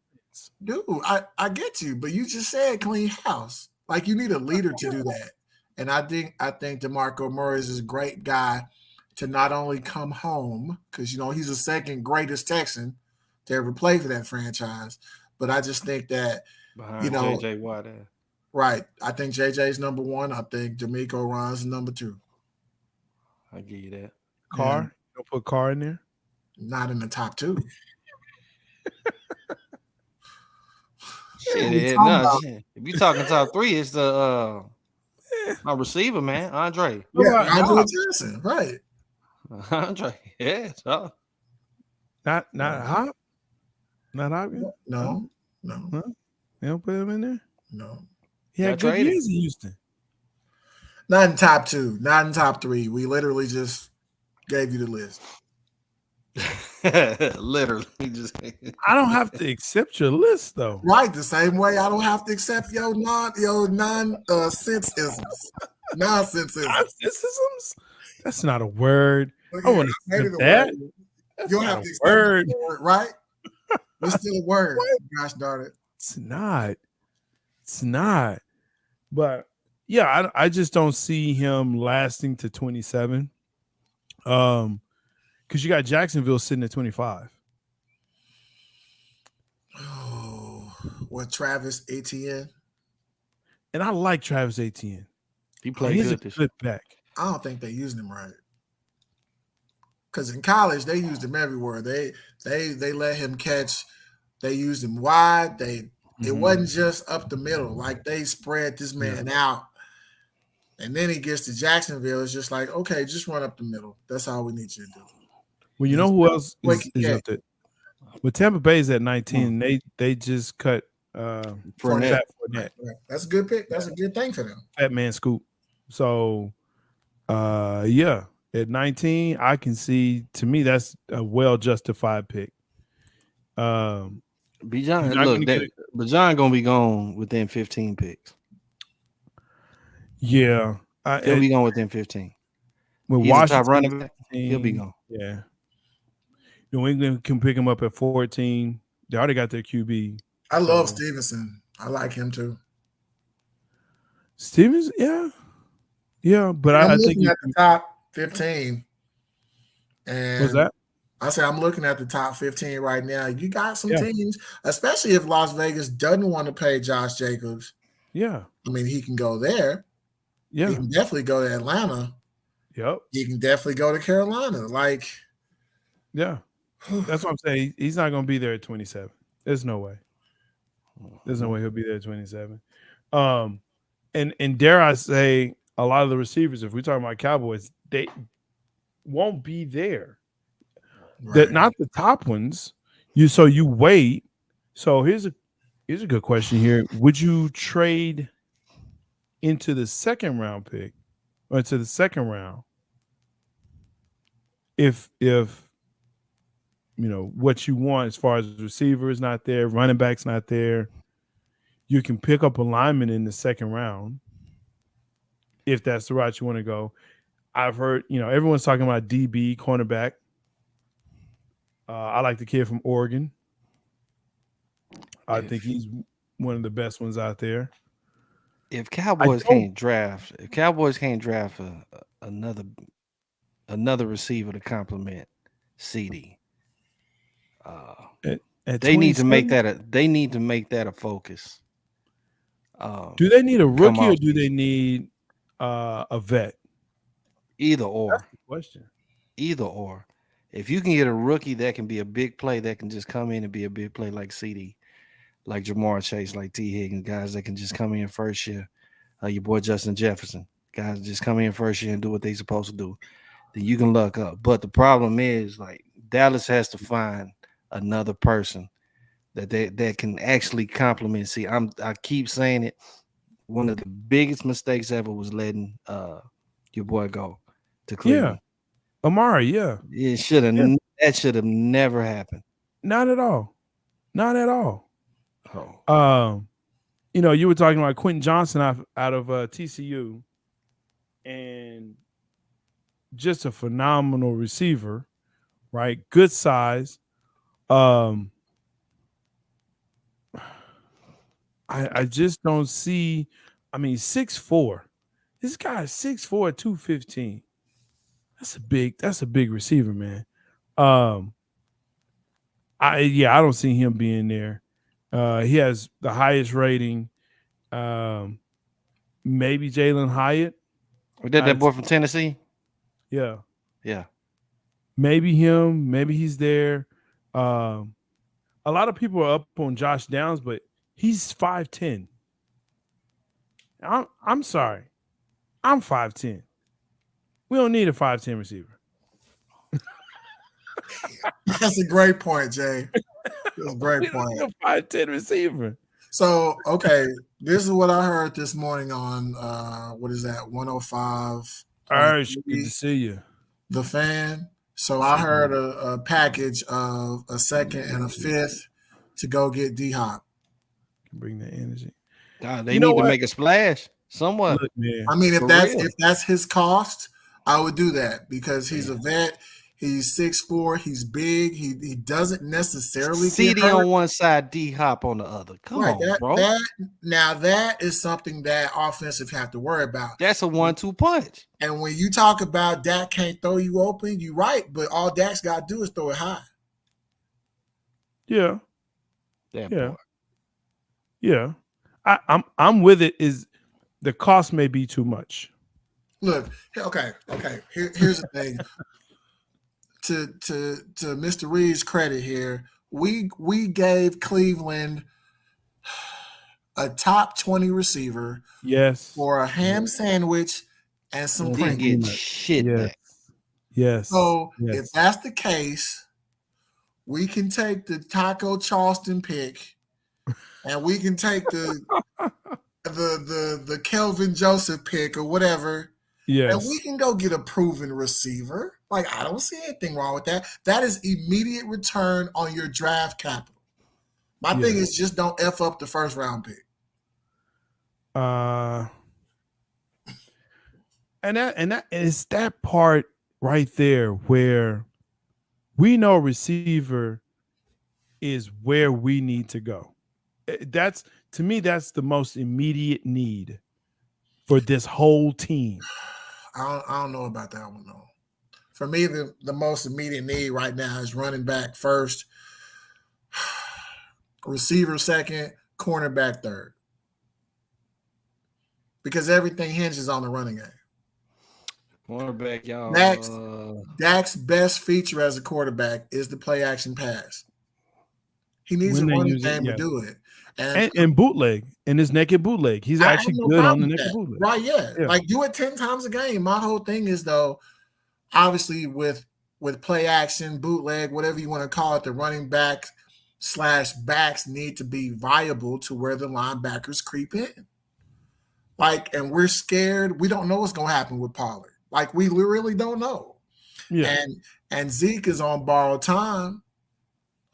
Dude, I get you, but you just said clean house. Like you need a leader to do that. And I think DeMarco Murray is a great guy to not only come home, because he's the second greatest Texan to ever play for that franchise. But I just think that Behind JJ Watt. right. I think JJ's number one. I think DeMeco Ryans is number two. I give you that. Carr. Don't put Carr in there. Not in the top two. Shit, if you talking top three, it's the my receiver, man, Andre. Yeah, Andre Johnson, right? Andre, yeah, so. Not Hop. Not Hopkins. No. Huh? They don't put him in there. No. He had good years in Houston. Not in top two. Not in top three. We literally just gave you the list. Literally, just. I don't have to accept your list though. Right, the same way I don't have to accept your nonsenseisms. Nonsenseisms? That's not a word. Look, I want to accept that. You don't have to accept word. the word, right? It's still a word. Gosh darn it. It's not. It's not. But yeah, I just don't see him lasting to 27. Because you got Jacksonville sitting at 25. Oh, what Travis Etienne? And I like Travis Etienne. He played He's good a good back. I don't think they're using him right. Because in college they used him everywhere. They let him catch. They used him wide. It wasn't just up the middle. Like they spread this man out. And then he gets to Jacksonville. It's just like, okay, just run up the middle. That's all we need you to do. Well, you know who else is up there? Well, Tampa Bay's at 19. They just cut Fournette. That's a good pick. That's a good thing for them. Fat Man Scoop. So, yeah, at 19, I can see. To me, that's a well justified pick. Bijan, look, Bijan gonna be gone within 15 picks. Yeah, he'll be gone within 15. When He's Washington, top running back, he'll be gone. Yeah, New England can pick him up at 14. They already got their QB. I love Stevenson. I like him too. Stevens, yeah, but I think at the top 15. And what's that? I say I'm looking at the top 15 right now. You got some teams, especially if Las Vegas doesn't want to pay Josh Jacobs. Yeah, I mean, he can go there. Yeah, he can definitely go to Atlanta. Yep, he can definitely go to Carolina. Like, yeah, that's what I'm saying. He's not going to be there at 27. There's no way. There's no way he'll be there at 27. And dare I say, a lot of the receivers, if we're talking about Cowboys, they won't be there. right. That not the top ones. You wait. So here's a good question here. Would you trade into the second round pick or into the second round if what you want as far as receiver is not there, running back's not there, you can pick up a lineman in the second round if that's the route you want to go. I've heard, everyone's talking about DB, cornerback. I like the kid from Oregon. I think he's one of the best ones out there. If Cowboys can't draft another receiver to complement CD, they need to make that a focus. Do they need a rookie or do they need a vet? Either or. That's the question. Either or. If you can get a rookie that can be a big play, that can just come in and be a big play like CD, like Jamar Chase, like T. Higgins, guys that can just come in first year. Your boy Justin Jefferson, guys just come in first year and do what they're supposed to do. Then you can luck up. But the problem is, like, Dallas has to find another person that can actually complement. See, I keep saying it. One of the biggest mistakes ever was letting your boy go to Cleveland. Yeah. Amari, yeah. It should have That should have never happened. Not at all. Not at all. Oh. You were talking about Quentin Johnson out of TCU, and just a phenomenal receiver, right? Good size. I just don't see. I mean, 6'4". This guy is 6'4", 215. That's a big receiver, man. I don't see him being there. He has the highest rating. Maybe Jalen Hyatt. We did that boy from Tennessee. Yeah. Yeah. Maybe him. Maybe he's there. A lot of people are up on Josh Downs, but he's 5'10". I'm sorry. I'm 5'10". We don't need a 5'10" receiver. That's a great point, Jay. That's a great point. A 5'10" receiver. So, okay, this is what I heard this morning on what is that? 105. Ursh, good to see you. The Fan. So I heard a package of a second and a fifth to go get D-Hop. Bring that energy. God, they need to make a splash. Someone. Look, man. I mean, if that's his cost, I would do that because he's a vet. He's 6'4". He's big. He doesn't necessarily CD get hurt. on one side, D-Hop on the other. Come on, bro. That is something that offensive have to worry about. That's a 1-2 punch. And when you talk about Dak can't throw you open, you're right. But all Dak's got to do is throw it high. Yeah. Yeah. Yeah. I'm with it. Is the cost may be too much. Look, okay. Here's the thing. To Mr. Reed's credit here, we gave Cleveland a top 20 receiver, yes, for a ham sandwich and some Didn't get shit back. Yes. So if that's the case, we can take the Taco Charleston pick, and we can take the Kelvin Joseph pick or whatever. Yes. And we can go get a proven receiver. Like, I don't see anything wrong with that. That is immediate return on your draft capital. My thing is just don't F up the first round pick. And that is that part right there where we know receiver is where we need to go. That's, to me, that's the most immediate need for this whole team. I don't know about that one though. For me, the most immediate need right now is running back first, receiver second, cornerback third. Because everything hinges on the running game. Cornerback, y'all. Dak's best feature as a quarterback is the play action pass. He needs a running game to do it. And bootleg, in his naked bootleg. He's actually good on the naked bootleg. Right, yeah. Like, do it 10 times a game. My whole thing is, though, obviously with play action, bootleg, whatever you want to call it, the running back / backs need to be viable to where the linebackers creep in. Like, and we're scared. We don't know what's going to happen with Pollard. Like, we really don't know. Yeah. And Zeke is on borrowed time.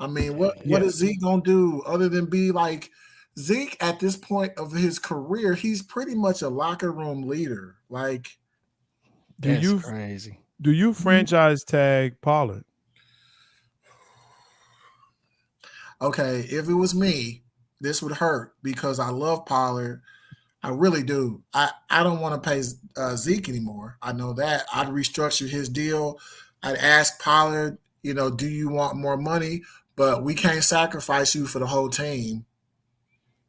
I mean, what is Zeke going to do other than be like Zeke at this point of his career? He's pretty much a locker room leader. Like, crazy. Do you franchise tag Pollard? Okay, if it was me, this would hurt because I love Pollard. I really do. I don't want to pay Zeke anymore. I know that. I'd restructure his deal. I'd ask Pollard, do you want more money? But we can't sacrifice you for the whole team.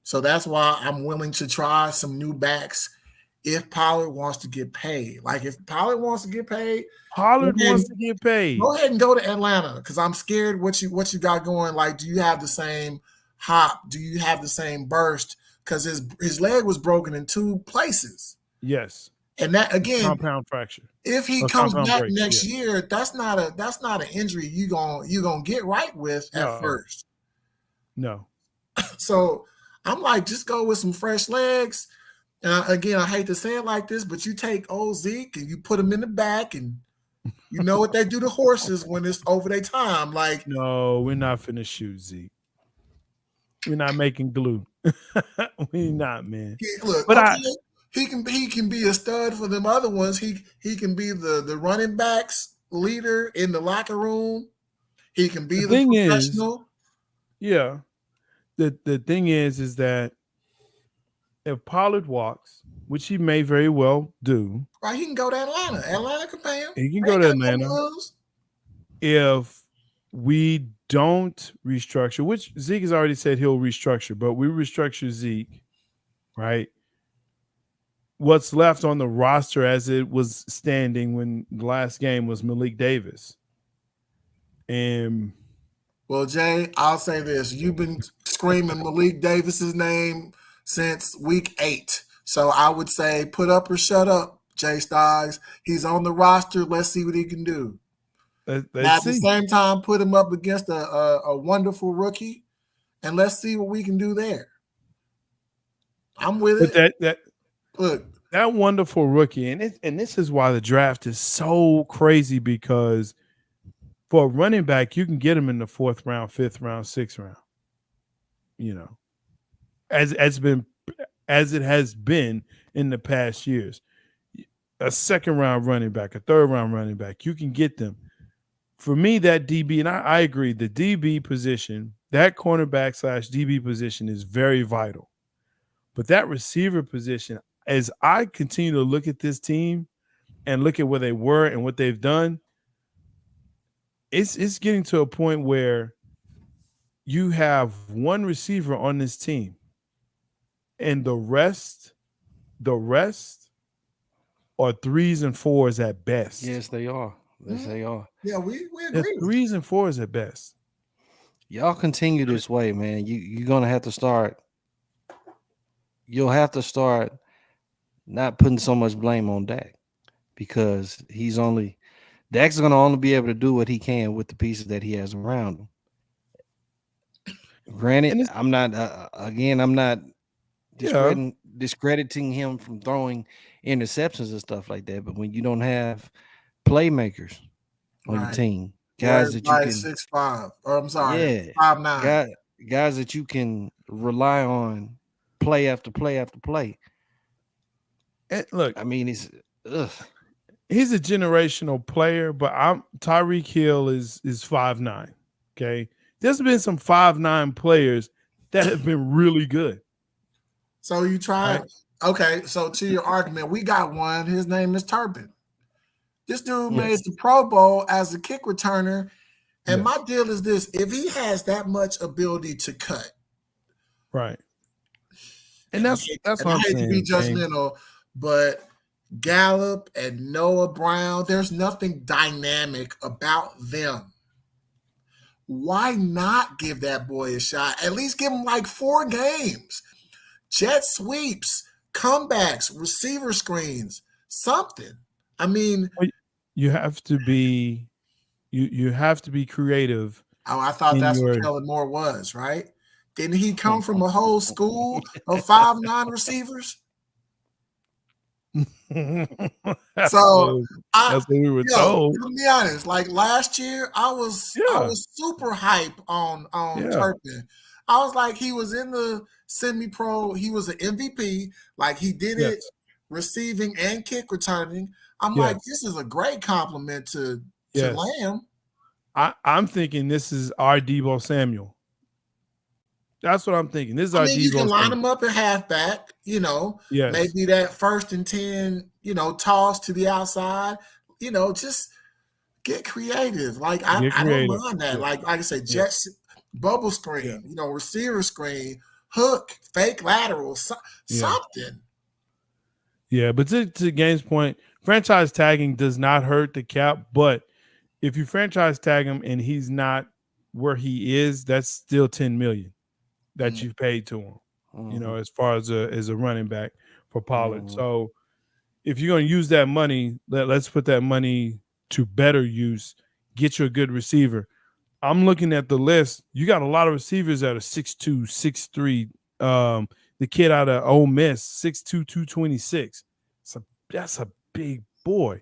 So that's why I'm willing to try some new backs if Pollard wants to get paid. Like, if Pollard wants to get paid, go ahead and go to Atlanta, because I'm scared what you got going. Like, do you have the same hop? Do you have the same burst? Because his leg was broken in 2 places. Yes. And that, again, compound fracture. If he comes back next year, that's not an injury you gonna get right with at first. No. So I'm like, just go with some fresh legs. And again, I hate to say it like this, but you take old Zeke and you put him in the back, and You know what they do to horses when it's over their time. Like, No, we're not finna shoot Zeke. We're not making glue. We not, man. look, But okay, he can be a stud for them other ones. He can be the running backs leader in the locker room. He can be the the thing professional. yeah, the thing is that if Pollard walks, which he may very well do, Right, he can go to Atlanta. Atlanta can pay him. he can They go ain't to got nothing to Atlanta. lose. If we don't restructure, which Zeke has already said he'll restructure, but we restructure Zeke, right? What's left on the roster as it was standing when the last game was Malik Davis. And Well, Jay, I'll say this. You've been screaming Malik Davis's name since week 8. So I would say put up or shut up, Jay Stoggs. He's on the roster. Let's see what he can do. At the same time, put him up against a wonderful rookie, and let's see what we can do there. I'm with it. Look, that wonderful rookie, and this is why the draft is so crazy, because for a running back, you can get him in the 4th round, 5th round, 6th round. You know, as it has been in the past years. A 2nd round running back, a 3rd round running back, you can get them. For me, that DB, and I agree, the DB position, that cornerback / DB position is very vital. But that receiver position, as I continue to look at this team and look at where they were and what they've done, it's getting to a point where you have one receiver on this team, and the rest are 3s and 4s at best. Yes, they are. Yes, they are. Yeah, we agree. 3s and 4s at best. Y'all continue this way, man. You're gonna have to start. You'll have to start not putting so much blame on Dak, because Dak's gonna only be able to do what he can with the pieces that he has around him. Granted, I'm not discrediting him from throwing interceptions and stuff like that. But when you don't have playmakers on your team, guys that you can 6'5", or I'm sorry, 5'9", guys that you can rely on play after play after play. And look, I mean, he's a generational player, but Tyreek Hill is 5'9". Okay, there's been some 5'9" players that have been really good. So you tried. Right? Okay, so to your argument, we got one. His name is Turpin. This dude made the Pro Bowl as a kick returner. And my deal is this: if he has that much ability to cut, right? And that's what I'm saying. I hate to be judgmental, but Gallup and Noah Brown, there's nothing dynamic about them. Why not give that boy a shot? At least give him like 4 games. Jet sweeps, comebacks, receiver screens, something. I mean, you have to be you have to be creative. Oh, I thought that's what Kellen Moore was, right? Didn't he come from a whole school of 5'9" receivers? That's what we were told. To be honest, like last year, I was super hype on Turpin. I was like, he was in the semi-pro. He was an MVP. Like he did it receiving and kick returning. I'm like, this is a great compliment to Lamb. I'm thinking this is our Deebo Samuel. That's what I'm thinking. This is our Deebo Samuel. You can line him up at halfback, maybe that 1st and 10, toss to the outside, just get creative. Like I don't mind that. Like I said, bubble screen, receiver screen, hook, fake lateral, something. Yeah, but to Game's point, franchise tagging does not hurt the cap, but if you franchise tag him and he's not where he is, that's still $10 million that you've paid to him. As far as a running back for Pollard. So if you're going to use that money, let's put that money to better use. Get you a good receiver. I'm looking at the list. You got a lot of receivers that are 6'2", 6'3". The kid out of Ole Miss, 6'2", 226. So that's a big boy,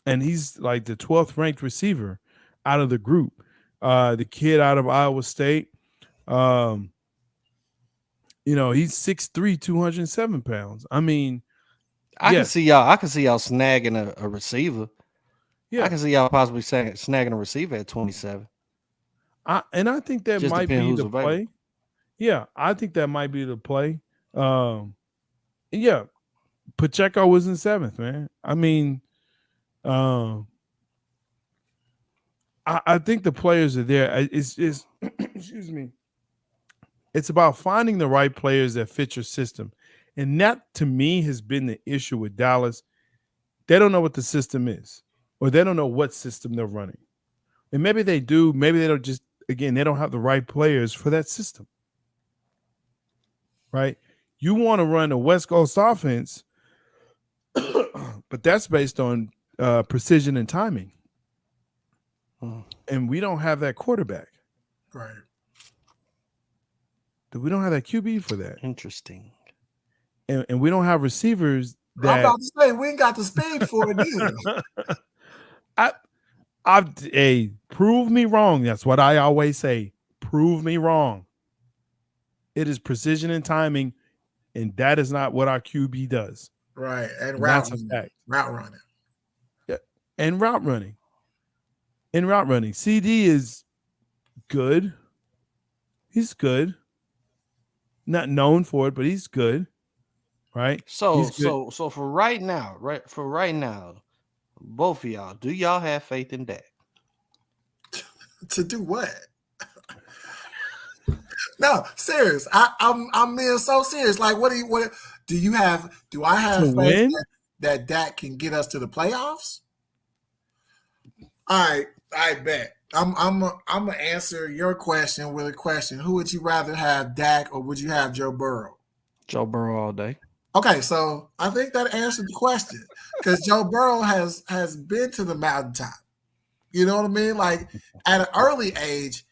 and he's like the 12th ranked receiver out of the group. The kid out of Iowa State, he's 6'3", 207 pounds. I mean, I can yes, see y'all. I can see y'all snagging a receiver. yeah. I can see y'all possibly snagging a receiver at 27. I think that Just might depend be who's the available. play. Yeah, I think that might be the play. Yeah, Pacheco was in 7th, man. I mean, I think the players are there. It's excuse me. It's about finding the right players that fit your system. And that to me has been the issue with Dallas. They don't know what the system is, or they don't know what system they're running. And maybe they do, maybe they don't they don't have the right players for that system. Right? You want to run a West Coast offense, but that's based on precision and timing. And we don't have that quarterback. Right. We don't have that QB for that. Interesting. And we don't have receivers that I'm about to say we ain't got the speed for it either. Prove me wrong. That's what I always say. Prove me wrong. It is precision and timing, and that is not what our QB does. Right. And that's a fact. Route running. Yeah. And route running. CD is good. He's good. Not known for it, but he's good. Right? So for right now, both of y'all, do y'all have faith in Dak? To do what? No, serious. I'm being so serious. Like, what do you have? Do I have faith that Dak can get us to the playoffs? All right, I bet. I'm gonna answer your question with a question. Who would you rather have, Dak, or would you have Joe Burrow? Joe Burrow all day. Okay, so I think that answered the question because Joe Burrow has been to the mountaintop. You know what I mean? Like at an early age,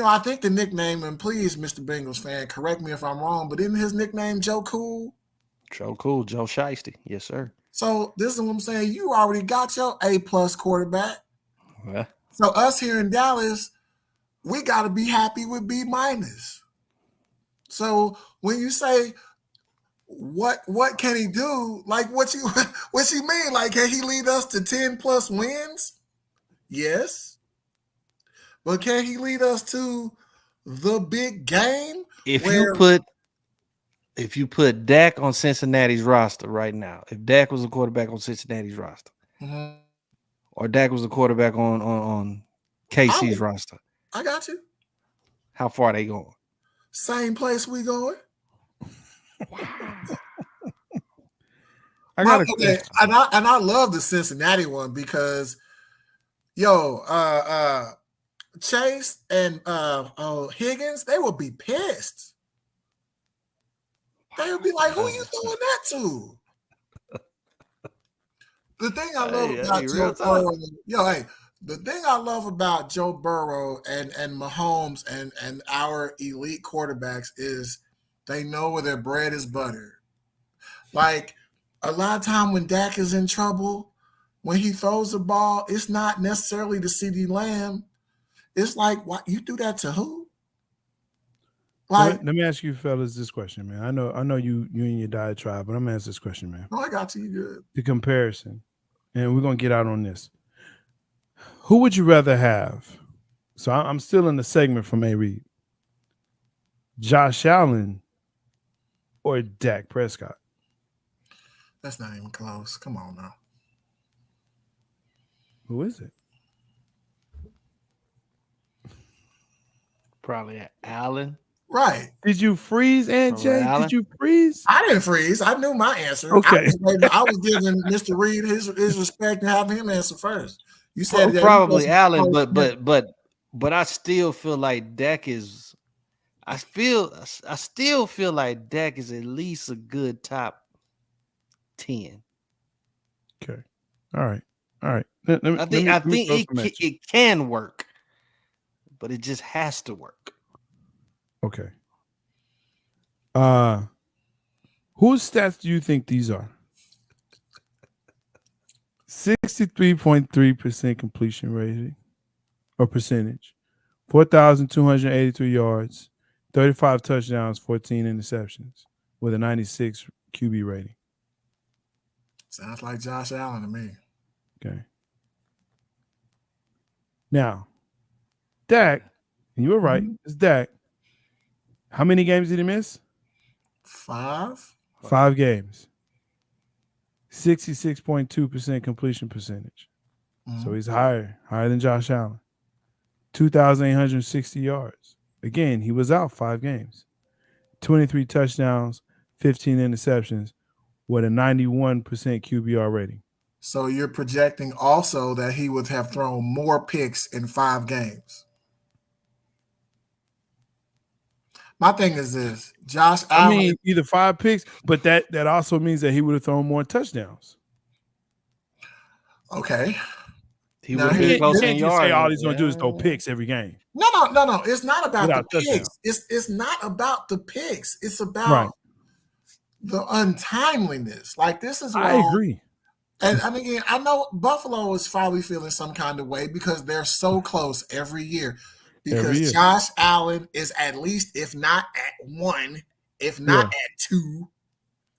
I think the nickname, and please, Mr. Bengals fan, correct me if I'm wrong, but isn't his nickname Joe Cool? Joe Cool, Joe Shiesty. Yes, sir. So this is what I'm saying. You already got your A+ quarterback. Yeah. So us here in Dallas, we got to be happy with B-. So when you say, what can he do? Like what you mean? Like, can he lead us to 10+ wins? Yes. But can he lead us to the big game? If you put Dak on Cincinnati's roster right now, if Dak was a quarterback on Cincinnati's roster, or Dak was a quarterback on KC's roster, I got you. How far are they going? Same place we going. I got and I love the Cincinnati one because, Chase and Higgins, they will be pissed. They would be like, "Who are you throwing that to?" The thing I love about Joe Burrow, the thing I love about Joe Burrow and Mahomes and our elite quarterbacks is they know where their bread is buttered. Like a lot of time when Dak is in trouble, when he throws the ball, it's not necessarily to CeeDee Lamb. It's like, what, you do that to who? Like, let me ask you fellas this question, man. I know you and your diatribe, but I'm gonna ask this question, man. Oh, I got you. Good. The comparison, and we're gonna get out on this. Who would you rather have? So I'm still in the segment from A. Reed. Josh Allen or Dak Prescott? That's not even close. Come on now. Who is it? Probably Allen. Right. Did you freeze, Aunt Jay? Did you freeze? I didn't freeze. I knew my answer. Okay. I was giving Mr. Reed his respect and having him answer first. You said probably Allen, but I still feel like Dak is. I still feel like Dak is at least a good top 10. Okay. All right. I think it can work, but it just has to work. Okay. Whose stats do you think these are? 63.3% completion rating or percentage, 4,283 yards, 35 touchdowns, 14 interceptions with a 96 QB rating. Sounds like Josh Allen to me. Okay. Now, Dak, and you were right, it's Dak. How many games did he miss? 5. 5 games. 66.2% completion percentage. So he's higher than Josh Allen. 2,860 yards. Again, he was out 5 games. 23 touchdowns, 15 interceptions with a 91% QBR rating. So you're projecting also that he would have thrown more picks in 5 games. My thing is this: Josh Allen. I mean, either 5 picks, but that also means that he would have thrown more touchdowns. Okay. He would have been close in just yards. say all he's gonna do is throw picks every game. No. It's not about Without the picks. It's not about the picks. It's about the untimeliness. Like this is why I agree. And again, I know Buffalo is probably feeling some kind of way because they're so close every year. Because Josh Allen is at least, if not at 1, if not at 2,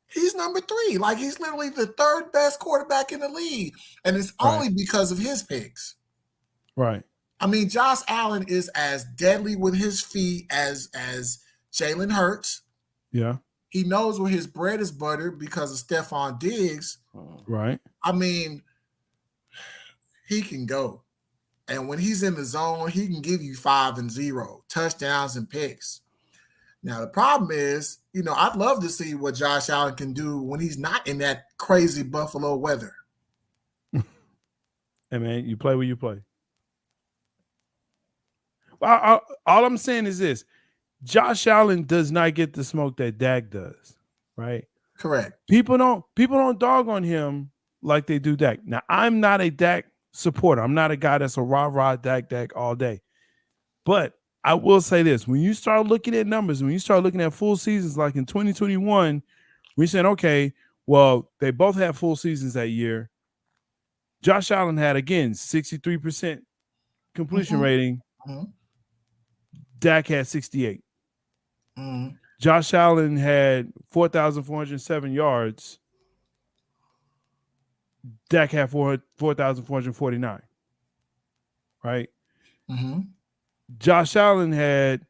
he's number 3. Like he's literally the 3rd best quarterback in the league. And it's only because of his picks. Right. I mean, Josh Allen is as deadly with his feet as Jalen Hurts. Yeah. He knows where his bread is buttered because of Stephon Diggs. Right. I mean, he can go. And when he's in the zone, he can give you 5 and 0 touchdowns and picks. Now, the problem is, I'd love to see what Josh Allen can do when he's not in that crazy Buffalo weather. Hey, man, you play where you play. Well, all I'm saying is this. Josh Allen does not get the smoke that Dak does, right? Correct. People don't dog on him like they do Dak. Now, I'm not a Dak supporter. I'm not a guy that's a rah Dak all day. But I will say this: when you start looking at numbers, when you start looking at full seasons, like in 2021, we said, okay, well, they both had full seasons that year. Josh Allen had again 63% completion rating. Dak had 68. Josh Allen had 4,407 yards. Dak had 4,449. Right? Josh Allen had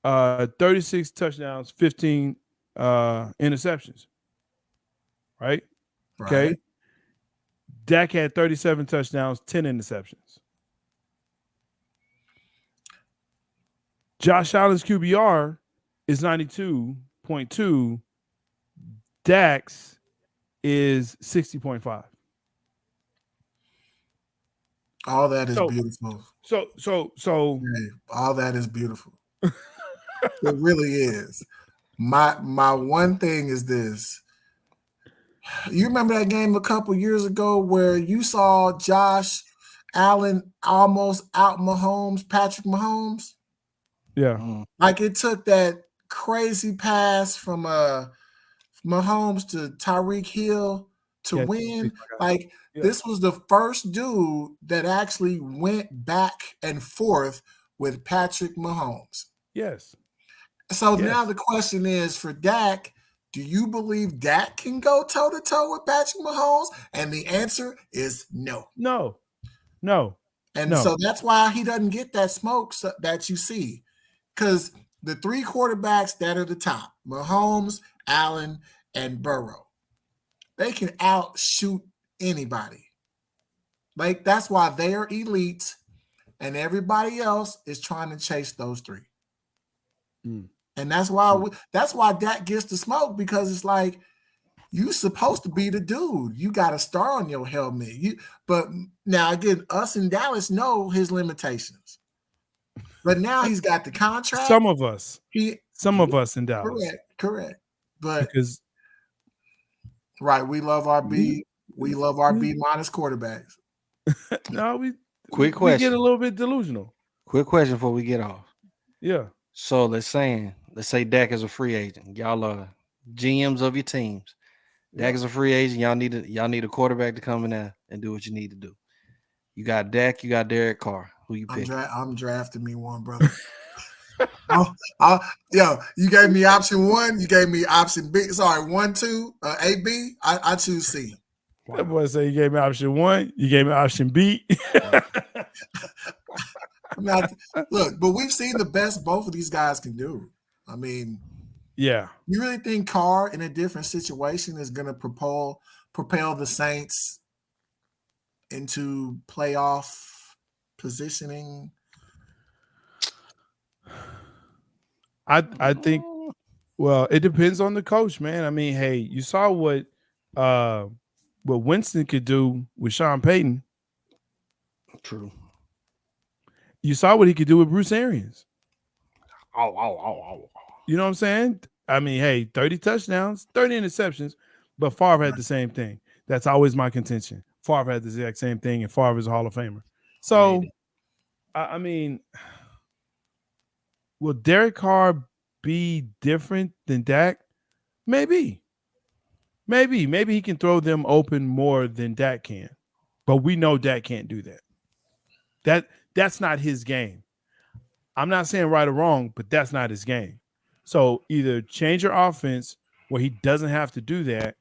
36 touchdowns, 15 interceptions. Right? Okay. Dak had 37 touchdowns, 10 interceptions. Josh Allen's QBR is 92.2. Dak's is 60.5. All that is beautiful. So all that is beautiful. It really is. My one thing is this. You remember that game a couple years ago where you saw Josh Allen almost out Patrick Mahomes? Yeah. Like it took that crazy pass from Mahomes to Tyreek Hill to win. Like this was the first dude that actually went back and forth with Patrick Mahomes. Yes. So now the question is for Dak, do you believe Dak can go toe-to-toe with Patrick Mahomes? And the answer is no. No. And so that's why he doesn't get that smoke that you see. Because the 3 quarterbacks that are the top, Mahomes, Allen, and Burrow, they can outshoot anybody. Like that's why they are elite, and everybody else is trying to chase those 3. And that's why Dak gets the smoke, because it's like you supposed to be the dude. You got a star on your helmet. But now again, us in Dallas know his limitations. But now he's got the contract. Some of us in Dallas. Correct. But because we love our B. We love our B- quarterbacks. No, we question. Get a little bit delusional. Quick question before we get off. Yeah. So let's say Dak is a free agent. Y'all are GMs of your teams. Dak is a free agent. Y'all need a quarterback to come in there and do what you need to do. You got Dak, you got Derek Carr. Who you pick? I'm drafting me one, brother. You gave me option 1. You gave me option B. Sorry, 1, 2, A, B. I choose C. That boy say you gave me option 1. You gave me option B. Look, but we've seen the best both of these guys can do. I mean, yeah. You really think Carr in a different situation is going to propel the Saints into playoff positioning? I think, well, it depends on the coach, man. I mean, hey, you saw what Winston could do with Sean Payton. True. You saw what he could do with Bruce Arians. Oh. You know what I'm saying? I mean, hey, 30 touchdowns, 30 interceptions, but Favre had the same thing. That's always my contention. Favre had the exact same thing, and Favre is a Hall of Famer. So, I mean, will Derek Carr be different than Dak? Maybe. Maybe he can throw them open more than Dak can. But we know Dak can't do that. That's not his game. I'm not saying right or wrong, but that's not his game. So either change your offense where he doesn't have to do that,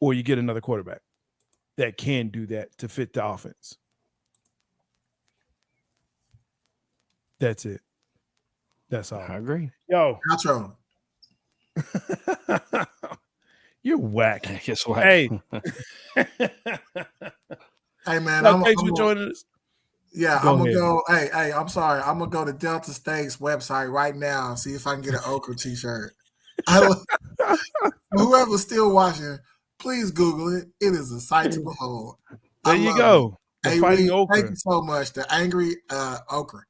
or you get another quarterback that can do that to fit the offense. That's it. That's all. I agree. Yo. Outro. You're whack. Guess what? Hey. Hey, man. Thanks for joining us. Yeah, I'm going to go. Hey, I'm sorry. I'm going to go to Delta State's website right now and see if I can get an Okra t-shirt. Whoever's still watching, please Google it. It is a sight to behold. There you go. The hey, Fighting Okra. Thank you so much. The Angry Okra.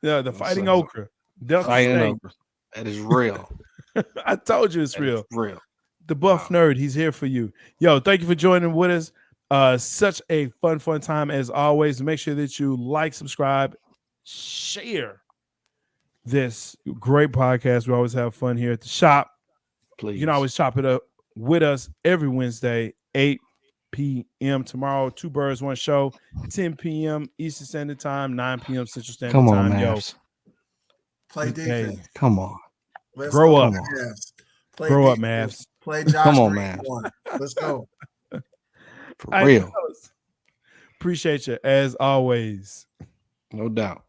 Yeah, the Fighting Okra. Delta State. Okra. That is real. I told you it's real. Real. The Buff Nerd, he's here for you. Yo, thank you for joining with us. Such a fun time as always. Make sure that you like, subscribe, share this great podcast. We always have fun here at the shop. Please. You can always chop it up with us every Wednesday, 8 p.m. Tomorrow, 2 Birds, 1 Show, 10 p.m. Eastern Standard Time, 9 p.m. Central Standard Come Time. on, Yo, play defense. Come on. Grow up. Grow up, Mavs. Play Josh. Come on, man. Let's go. For real. Appreciate you as always. No doubt.